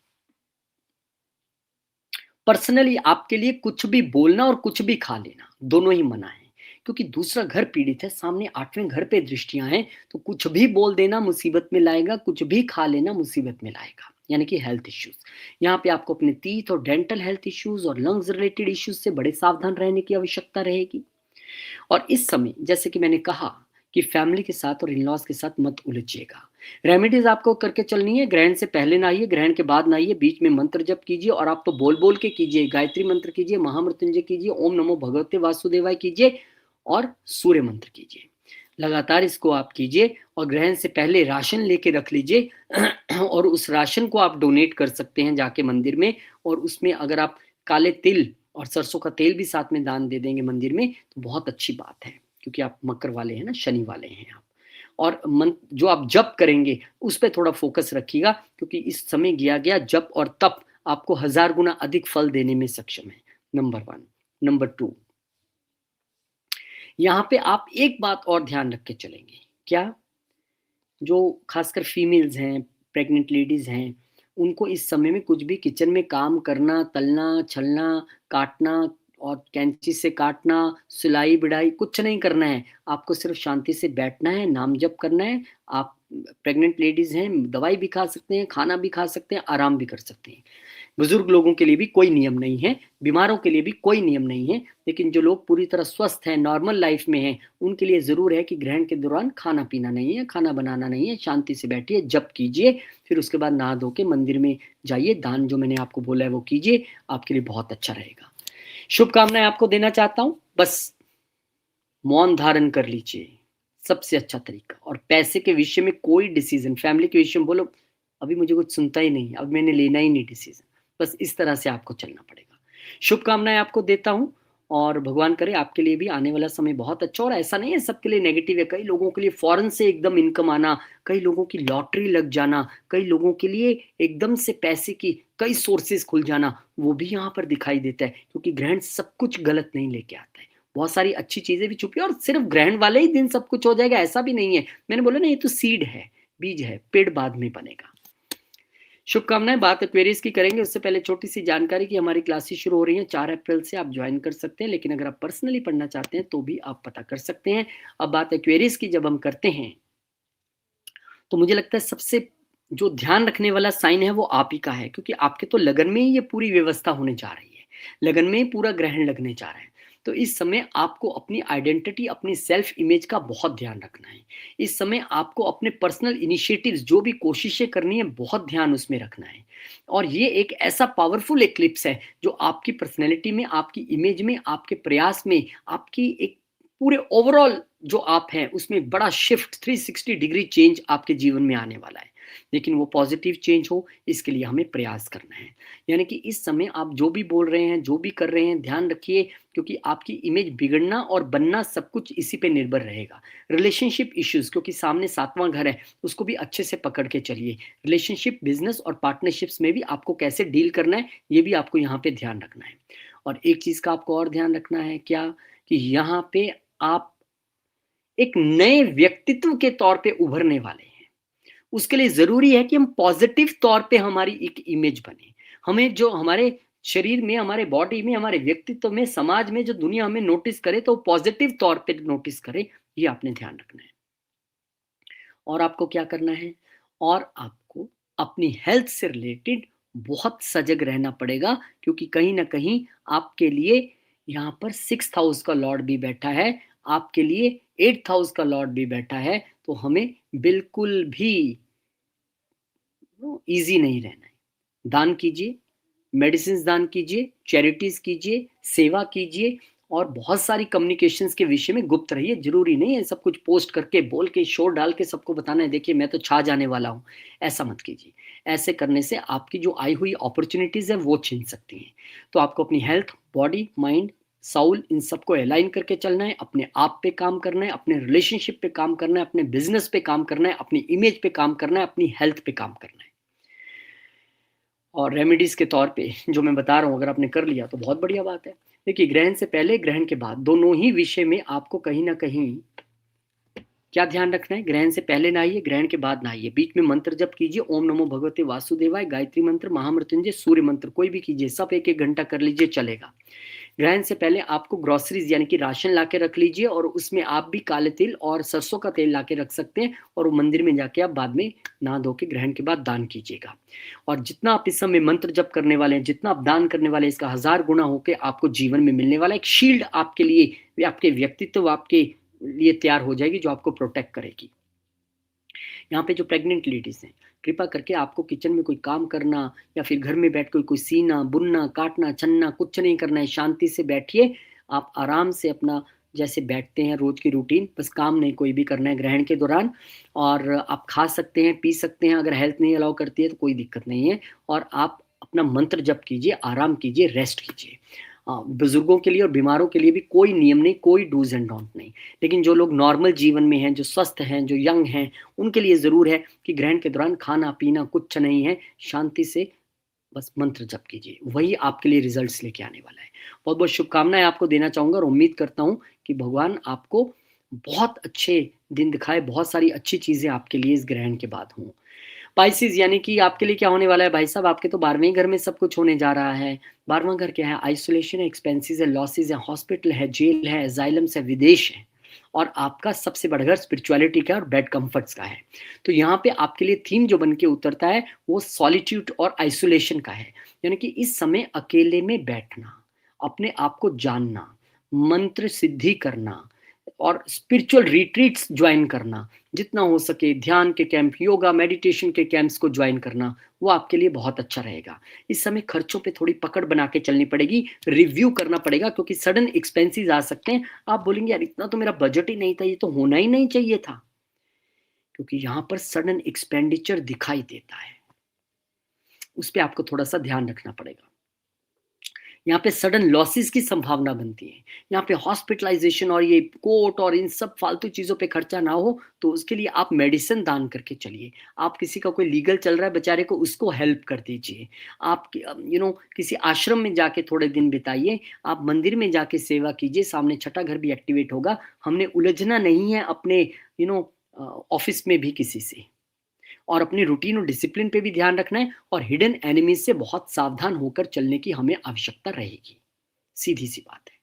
पर्सनली आपके लिए कुछ भी बोलना और कुछ भी खा लेना दोनों ही मना है, क्योंकि दूसरा घर पीड़ित है, सामने 8वें घर पे दृष्टियां हैं, तो कुछ भी बोल देना मुसीबत में लाएगा, कुछ भी खा लेना मुसीबत में लाएगा, यानी कि हेल्थ इश्यूज। यहाँ पे आपको अपने टीथ और डेंटल हेल्थ इश्यूज और लंग्स रिलेटेड इश्यूज से बड़े सावधान रहने की आवश्यकता रहेगी। और इस समय जैसे कि मैंने कहा कि फैमिली के साथ और इन-लॉज़ के साथ मत उलझिएगा। रेमेडीज़ आपको करके चलनी है, ग्रहण से पहले नहाइए, ग्रहण के बाद नहाइए, बीच में मंत्र जप कीजिए और आप तो बोल-बोल के कीजिए, गायत्री मंत्र कीजिए, महामृत्युंजय कीजिए, ओम नमो भगवते वासुदेवाय कीजिए और सूर्य मंत्र कीजिए। लगातार इसको आप कीजिए और ग्रहण से पहले राशन लेके रख लीजिए और उस राशन को आप डोनेट कर सकते हैं जाके मंदिर में, और उसमें अगर आप काले तिल और सरसों का तेल भी साथ में दान दे देंगे मंदिर में तो बहुत अच्छी बात है, क्योंकि आप मकर वाले हैं ना, शनि वाले हैं आप। और मन जो आप जप करेंगे उस पे थोड़ा फोकस रखिएगा, क्योंकि इस समय किया गया जप और तप आपको 1000 गुना अधिक फल देने में सक्षम है। नंबर 1। नंबर 2, यहाँ पे आप एक बात और ध्यान रख के चलेंगे, क्या? जो खासकर फीमेल्स हैं, प्रेग्नेंट लेडीज़ हैं, उनको इस समय में कुछ भी किचन में काम करना, तलना, छलना, काटना और कैंची से काटना, सिलाई-बिढ़ाई कुछ नहीं करना है। आपको सिर्फ़ शांति से बैठना है, नाम जप करना है। आप प्रेग्नेंट लेडीज़ हैं, दवाई भी खा सकते हैं, खाना भी खा सकते हैं, आराम भी कर सकते हैं। बुजुर्ग लोगों के लिए भी कोई नियम नहीं है, बीमारों के लिए भी कोई नियम नहीं है, लेकिन जो लोग पूरी तरह स्वस्थ हैं, नॉर्मल लाइफ में हैं, उनके लिए ज़रूर है कि ग्रहण के दौरान खाना-पीना नहीं है, खाना बनाना नहीं है, शांति से बैठिए, जप कीजिए, फिर उसके बाद नहा धो के मंदिर में जाइए, दान जो मैंने आपको बोला है वो कीजिए, आपके लिए बहुत अच्छा रहेगा। शुभकामनाएँ आपको देना चाहता हूँ, बस मौन धारण कर लीजिए, सबसे अच्छा तरीका। और पैसे के विषय में कोई डिसीज़न, फैमिली के विषय में बोलो, अभी मुझे कुछ सुनता ही नहीं, अब मैंने लेना ही नहीं डिसीज़न। बस इस तरह से आपको चलना पड़ेगा। शुभकामनाएँ आपको देता हूँ और भगवान करे आपके लिए भी आने वाला समय बहुत अच्छा। और ऐसा नहीं है सबके लिए नेगेटिव है, कई लोगों के लिए फ़ॉरेन से एकदम इनकम आना, कई लोगों की लॉटरी लग जाना, कई लोगों के लिए एकदम से पैसे की कई सोर्सेज़ खुल जाना, वो भी यहाँ पर दिखाई देता है, क्योंकि ग्रहण सब कुछ गलत नहीं लेके आता है। बहुत सारी अच्छी चीज़ें भी छुपी हैं, और सिर्फ़ ग्रहण वाले ही दिन सब कुछ हो जाएगा ऐसा भी नहीं है। मैंने बोला ना, ये तो सीड है, बीज है, पेड़ बाद में बनेगा। शुभकामनाएँ। बात एक्वेरियस की करेंगे उससे पहले छोटी सी जानकारी कि हमारी क्लासेस शुरू हो रही हैं 4 अप्रैल से, आप ज्वाइन कर सकते हैं, लेकिन अगर आप पर्सनली पढ़ना चाहते हैं तो भी आप पता कर सकते हैं। अब बात एक्वेरियस की जब हम करते हैं तो मुझे लगता है सबसे जो ध्यान रखने वाला साइन है वो आप ही का है, क्योंकि आपके तो लगन में ही ये पूरी व्यवस्था होने जा रही है। लगन में ही पूरा ग्रहण लगने जा रहा है। तो इस समय आपको अपनी आइडेंटिटी, अपनी सेल्फ इमेज का बहुत ध्यान रखना है। इस समय आपको अपने पर्सनल इनिशिएटिव्स जो भी कोशिशें करनी है, बहुत ध्यान उसमें रखना है। और ये एक ऐसा पावरफुल एक्लिप्स है जो आपकी पर्सनैलिटी में, आपकी इमेज में, आपके प्रयास में, आपकी एक पूरे ओवरऑल जो आप हैं उसमें बड़ा शिफ्ट 360 डिग्री चेंज आपके जीवन में आने वाला है। लेकिन वो पॉजिटिव चेंज हो, इसके लिए हमें प्रयास करना है। यानी कि इस समय आप जो भी बोल रहे हैं, जो भी कर रहे हैं, ध्यान रखिए, क्योंकि आपकी इमेज बिगड़ना और बनना सब कुछ इसी पे निर्भर रहेगा। रिलेशनशिप इश्यूज, क्योंकि सामने 7वां घर है, उसको भी अच्छे से पकड़ के चलिए। रिलेशनशिप, बिजनेस और पार्टनरशिप्स में भी आपको कैसे डील करना है, ये भी आपको यहाँ पे ध्यान रखना है। और एक चीज का आपको और ध्यान रखना है, क्या? कि यहाँ पे आप एक नए व्यक्तित्व के तौर पे उभरने वाले हैं। उसके लिए ज़रूरी है कि हम पॉज़िटिव तौर पे हमारी एक इमेज बने। हमें जो हमारे शरीर में, हमारे बॉडी में, हमारे व्यक्तित्व में, समाज में जो दुनिया हमें नोटिस करे तो पॉज़िटिव तौर पे नोटिस करे, ये आपने ध्यान रखना है। और आपको क्या करना है? और आपको अपनी हेल्थ से रिलेटेड बहुत सजग रहना पड़ेगा, क्योंकि कहीं न कहीं आपके लिए यहाँ पर 6th हाउस का लॉर्ड भी बैठा है, आपके लिए 8th हाउस का लॉर्ड भी बैठा है, तो हमें बिल्कुल भी ईज़ी नहीं रहना है। दान कीजिए, मेडिसिन्स दान कीजिए, चैरिटीज़ कीजिए, सेवा कीजिए और बहुत सारी कम्युनिकेशंस के विषय में गुप्त रहिए। ज़रूरी नहीं है सब कुछ पोस्ट करके, बोल के, शोर डाल के सबको बताना है, देखिए मैं तो छा जाने वाला हूँ। ऐसा मत कीजिए। ऐसे करने से आपकी जो आई हुई अपॉर्च्युनिटीज़ हैं वो छिन सकती हैं। तो आपको अपनी हेल्थ, बॉडी, माइंड साउल, इन सबको अलाइन करके चलना है, अपने आप पे काम करना है, अपने रिलेशनशिप पे काम करना है, अपने बिजनेस पे काम करना है, अपनी इमेज पे काम करना है, अपनी हेल्थ पे काम करना है। और रेमेडीज के तौर पे जो मैं बता रहा हूँ, अगर आपने कर लिया तो बहुत बढ़िया बात है। देखिए, ग्रहण से पहले, ग्रहण के बाद, दोनों ही विषय में आपको कहीं ना कहीं क्या ध्यान रखना है। ग्रहण से पहले नहाइए, ग्रहण के बाद नहाइए। बीच में मंत्र जप कीजिए, ओम नमो भगवते वासुदेवाय, गायत्री मंत्र, महामृत्युंजय, सूर्य मंत्र, कोई भी कीजिए, सब एक एक घंटा कर लीजिए, चलेगा। ग्रहण से पहले आपको ग्रोसरीज यानी कि राशन ला के रख लीजिए, और उसमें आप भी काले तिल और सरसों का तेल ला के रख सकते हैं, और वो मंदिर में जाके आप बाद में नहा धो के ग्रहण के बाद दान कीजिएगा। और जितना आप इस समय मंत्र जप करने वाले हैं, जितना आप दान करने वाले हैं, इसका 1000 गुना होकर आपको जीवन में मिलने वाला एक शील्ड आपके लिए, आपके व्यक्तित्व आपके लिए तैयार हो जाएगी, जो आपको प्रोटेक्ट करेगी। यहाँ पे जो प्रेग्नेंट लेडीज हैं, कृपा करके आपको किचन में कोई काम करना या फिर घर में बैठ कर कोई सीना, बुनना, काटना, छनना कुछ नहीं करना है। शांति से बैठिए, आप आराम से अपना जैसे बैठते हैं रोज की रूटीन, बस काम नहीं कोई भी करना है ग्रहण के दौरान। और आप खा सकते हैं, पी सकते हैं, अगर हेल्थ नहीं अलाउ करती है तो कोई दिक्कत नहीं है। और आप अपना मंत्र जप कीजिए, आराम कीजिए, रेस्ट कीजिए। बुजुर्गों के लिए और बीमारों के लिए भी कोई नियम नहीं, कोई डूज एंड डोंट नहीं। लेकिन जो लोग नॉर्मल जीवन में हैं, जो स्वस्थ हैं, जो यंग हैं, उनके लिए जरूर है कि ग्रहण के दौरान खाना पीना कुछ नहीं है, शांति से बस मंत्र जप कीजिए, वही आपके लिए रिजल्ट्स लेके आने वाला है। बहुत बहुत शुभकामनाएं आपको देना चाहूंगा, और उम्मीद करता हूं कि भगवान आपको बहुत अच्छे दिन दिखाए, बहुत सारी अच्छी चीजें आपके लिए इस ग्रहण के बाद हों। पाइसिस यानी कि आपके लिए क्या होने वाला है भाई साहब, आपके तो 12वें घर में सब कुछ होने जा रहा है। 12वां घर क्या है? आइसोलेशन है, एक्सपेंसेस है, लॉसेस है, हॉस्पिटल है, जेल है, एजाइलम्स है, विदेश है। और आपका सबसे बड़ा घर स्पिरिचुअलिटी का और बेड कंफर्ट्स का है। तो यहाँ पे आपके लिए थीम जो बन के उतरता है वो सॉलिट्यूड और आइसोलेशन का है। यानी कि इस समय अकेले में बैठना, अपने आप को जानना, मंत्र सिद्धि करना, और स्पिरिचुअल रिट्रीट्स ज्वाइन करना, जितना हो सके ध्यान के कैंप, योगा मेडिटेशन के कैंप्स को ज्वाइन करना, वो आपके लिए बहुत अच्छा रहेगा। इस समय खर्चों पे थोड़ी पकड़ बना के चलनी पड़ेगी, रिव्यू करना पड़ेगा, क्योंकि सडन एक्सपेंसेस आ सकते हैं। आप बोलेंगे यार इतना तो मेरा बजट ही नहीं था, ये तो होना ही नहीं चाहिए था, क्योंकि यहां पर सडन एक्सपेंडिचर दिखाई देता है, उस पर आपको थोड़ा सा ध्यान रखना पड़ेगा। यहाँ पे सडन लॉसेस की संभावना बनती है। यहाँ पे हॉस्पिटलाइजेशन और ये कोर्ट और इन सब फालतू चीज़ों पे खर्चा ना हो, तो उसके लिए आप मेडिसिन दान करके चलिए। आप किसी का कोई लीगल चल रहा है बेचारे को, उसको हेल्प कर दीजिए। आप किसी आश्रम में जाके थोड़े दिन बिताइए। आप मंदिर में जाके सेवा कीजिए, सामने छठा घर भी एक्टिवेट होगा। हमने उलझना नहीं है अपने ऑफिस में भी किसी से, और अपनी रूटीन और डिसिप्लिन पे भी ध्यान रखना है, और हिडन एनिमीज से बहुत सावधान होकर चलने की हमें आवश्यकता रहेगी। सीधी सी बात है।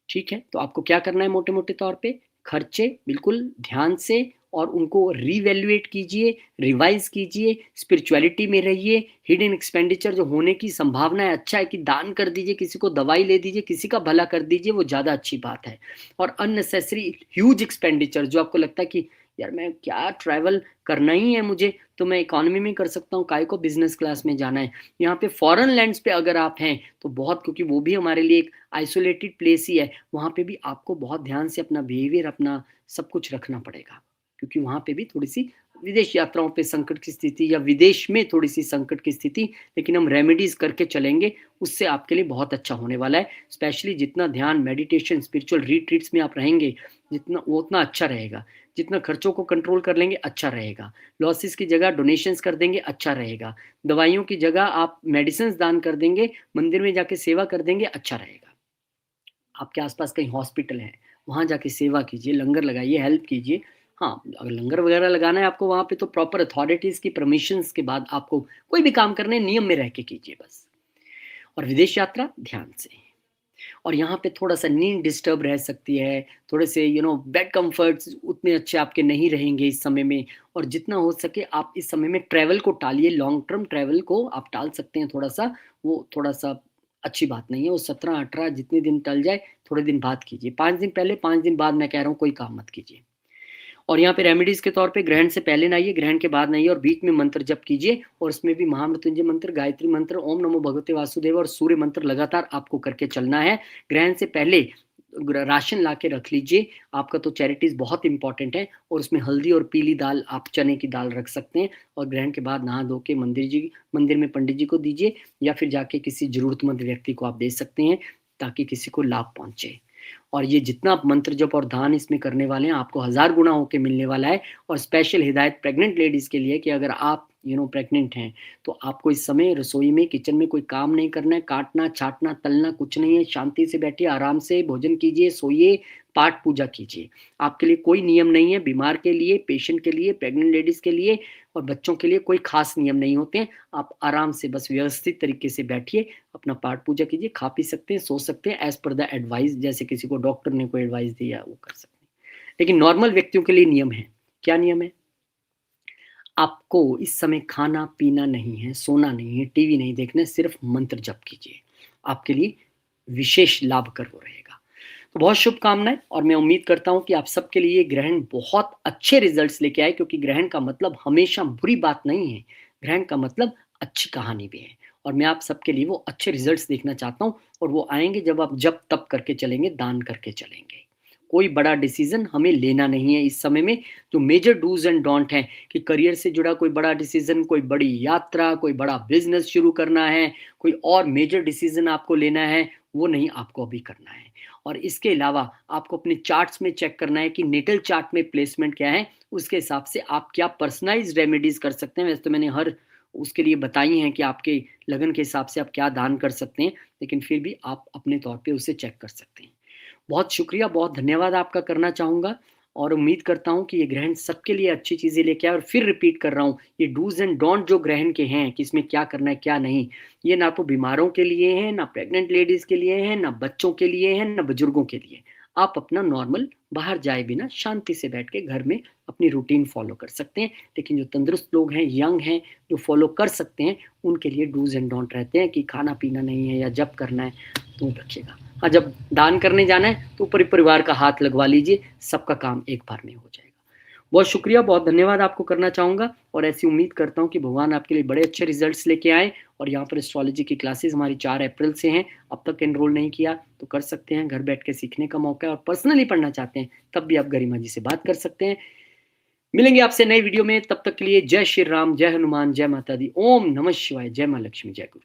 ठीक है, तो आपको क्या करना है मोटे मोटे तौर पे? खर्चे बिल्कुल ध्यान से और उनको रीवैल्यूएट कीजिए, रिवाइज कीजिए, स्पिरिचुअलिटी में रहिए। हिडन एक्सपेंडिचर जो होने की संभावना है, अच्छा है कि दान कर दीजिए, किसी को दवाई ले दीजिए, किसी का भला कर दीजिए, वो ज़्यादा अच्छी बात है। और अननेसेसरी ह्यूज एक्सपेंडिचर जो आपको लगता है कि यार मैं क्या ट्रैवल करना ही है मुझे, तो मैं इकोनॉमी में कर सकता हूँ, काय को बिजनेस क्लास में जाना है। यहाँ पे फॉरेन लैंड्स पे अगर आप हैं तो बहुत, क्योंकि वो भी हमारे लिए एक आइसोलेटेड प्लेस ही है, वहाँ पे भी आपको बहुत ध्यान से अपना बिहेवियर, अपना सब कुछ रखना पड़ेगा, क्योंकि वहाँ पे भी थोड़ी सी विदेश यात्राओं पे संकट की स्थिति, या विदेश में थोड़ी सी संकट की स्थिति, लेकिन हम रेमेडीज करके चलेंगे, उससे आपके लिए बहुत अच्छा होने वाला है। स्पेशली जितना ध्यान, मेडिटेशन, स्पिरिचुअल रिट्रीट्स में आप रहेंगे, जितना वो उतना अच्छा रहेगा। जितना खर्चों को कंट्रोल कर लेंगे, अच्छा रहेगा। लॉसेस की जगह डोनेशंस कर देंगे, अच्छा रहेगा। दवाइयों की जगह आप मेडिसिन दान कर देंगे, मंदिर में जाके सेवा कर देंगे, अच्छा रहेगा। आपके आसपास कहीं हॉस्पिटल है, वहाँ जाके सेवा कीजिए, लंगर लगाइए, हेल्प कीजिए। हाँ, अगर लंगर वगैरह लगाना है आपको वहाँ पे, तो प्रॉपर अथॉरिटीज़ की परमिशंस के बाद आपको कोई भी काम करने नियम में रह के कीजिए बस। और विदेश यात्रा ध्यान से। और यहाँ पे थोड़ा सा नींद डिस्टर्ब रह सकती है, थोड़े से बेड कंफर्ट्स उतने अच्छे आपके नहीं रहेंगे इस समय में। और जितना हो सके आप इस समय में ट्रैवल को टालिए, लॉन्ग टर्म ट्रैवल को आप टाल सकते हैं थोड़ा सा, वो थोड़ा सा अच्छी बात नहीं है। वो 17-18 जितने दिन टल जाए, थोड़े दिन बाद कीजिए, 5 दिन पहले 5 दिन बाद मैं कह रहा हूँ कोई काम मत कीजिए। और यहाँ पे रेमेडीज के तौर पे ग्रहण से पहले नहाइए, ग्रहण के बाद नहाइए, और बीच में मंत्र जप कीजिए, और इसमें भी महामृत्युंजय मंत्र, गायत्री मंत्र, ओम नमो भगवते वासुदेव और सूर्य मंत्र लगातार आपको करके चलना है। ग्रहण से पहले राशन ला के रख लीजिए, आपका तो चैरिटीज बहुत इंपॉर्टेंट है, और उसमें हल्दी और पीली दाल, आप चने की दाल रख सकते हैं। और ग्रहण के बाद नहा धो के मंदिर में पंडित जी को दीजिए, या फिर जाके किसी जरूरतमंद व्यक्ति को आप दे सकते हैं। ताकि किसी को लाभ पहुँचे। और ये जितना आप मंत्र जप और दान इसमें करने वाले हैं, आपको 1000 गुना होके मिलने वाला है। और स्पेशल हिदायत प्रेग्नेंट लेडीज़ के लिए कि अगर आप प्रेग्नेंट हैं, तो आपको इस समय रसोई में, किचन में कोई काम नहीं करना है, काटना, छाँटना, तलना कुछ नहीं है। शांति से बैठिए, आराम से भोजन कीजिए, सोइए, पाठ पूजा कीजिए। आपके लिए कोई नियम नहीं है, बीमार के लिए, पेशेंट के लिए, प्रेग्नेंट लेडीज़ के लिए और बच्चों के लिए कोई ख़ास नियम नहीं होते हैं। आप आराम से बस व्यवस्थित तरीके से बैठिए, अपना पाठ पूजा कीजिए, खा पी सकते हैं, सो सकते हैं एज़ पर द एडवाइस, जैसे किसी को डॉक्टर ने कोई एडवाइस दिया वो कर सकते हैं। लेकिन नॉर्मल व्यक्तियों के लिए नियम है। क्या नियम है? आपको इस समय खाना-पीना नहीं है, सोना नहीं है, टीवी नहीं देखना है, सिर्फ़ मंत्र जप कीजिए। आपके लिए विशेष लाभकर वो रहेगा। तो बहुत शुभकामनाएँ और मैं उम्मीद करता हूँ कि आप सबके लिए ये ग्रहण बहुत अच्छे रिज़ल्ट्स लेके आए, क्योंकि ग्रहण का मतलब हमेशा बुरी बात नहीं है। ग्रहण का मतलब अच्छी कहानी भी है और मैं आप सबके लिए वो अच्छे रिज़ल्ट्स देखना चाहता हूँ और वो आएँगे जब आप जप-तप करके चलेंगे, दान करके चलेंगे। कोई बड़ा डिसीज़न हमें लेना नहीं है इस समय में। जो मेजर डूज़ एंड डोंट हैं कि करियर से जुड़ा कोई बड़ा डिसीज़न, कोई बड़ी यात्रा, कोई बड़ा बिज़नेस शुरू करना है, कोई और मेजर डिसीज़न आपको लेना है, वो नहीं आपको अभी करना है। और इसके अलावा आपको अपने चार्ट्स में चेक करना है कि नेटल चार्ट में प्लेसमेंट क्या है, उसके हिसाब से आप क्या पर्सनलाइज़्ड रेमेडीज़ कर सकते हैं। वैसे तो मैंने हर उसके लिए बताई हैं कि आपके लगन के हिसाब से आप क्या दान कर सकते हैं, लेकिन फिर भी आप अपने तौर पे उसे चेक कर सकते हैं। बहुत शुक्रिया, बहुत धन्यवाद आपका करना चाहूँगा और उम्मीद करता हूँ कि ये ग्रहण सबके लिए अच्छी चीज़ें लेके आए। और फिर रिपीट कर रहा हूँ, ये डूज़ एंड डोंट जो ग्रहण के हैं कि इसमें क्या करना है, क्या नहीं, ये ना तो बीमारों के लिए हैं, ना प्रेग्नेंट लेडीज़ के लिए हैं, ना बच्चों के लिए हैं, ना बुजुर्गों के लिए। आप अपना नॉर्मल बाहर जाए बिना शांति से बैठ के घर में अपनी रूटीन फ़ॉलो कर सकते हैं। लेकिन जो तंदुरुस्त लोग हैं, यंग हैं, जो फ़ॉलो कर सकते हैं, उनके लिए डूज़ एंड डोंट रहते हैं कि खाना-पीना नहीं है या जप करना है, तो रखिएगा। हाँ, जब दान करने जाना है तो पूरे परिवार का हाथ लगवा लीजिए, सबका काम एक बार में हो जाएगा। बहुत शुक्रिया, बहुत धन्यवाद आपको करना चाहूँगा और ऐसी उम्मीद करता हूँ कि भगवान आपके लिए बड़े अच्छे रिज़ल्ट्स लेके आएँ। और यहाँ पर एस्ट्रोलॉजी की क्लासेस हमारी 4 अप्रैल से हैं। अब तक एनरोल नहीं किया तो कर सकते हैं, घर बैठ के सीखने का मौका है और पर्सनली पढ़ना चाहते हैं, तब भी आप गरिमा जी से बात कर सकते हैं। मिलेंगे आपसे नई वीडियो में, तब तक के लिए जय श्री राम, जय हनुमान, जय माता दी, ओम नमः शिवाय, जय माँ लक्ष्मी, जय गुरु।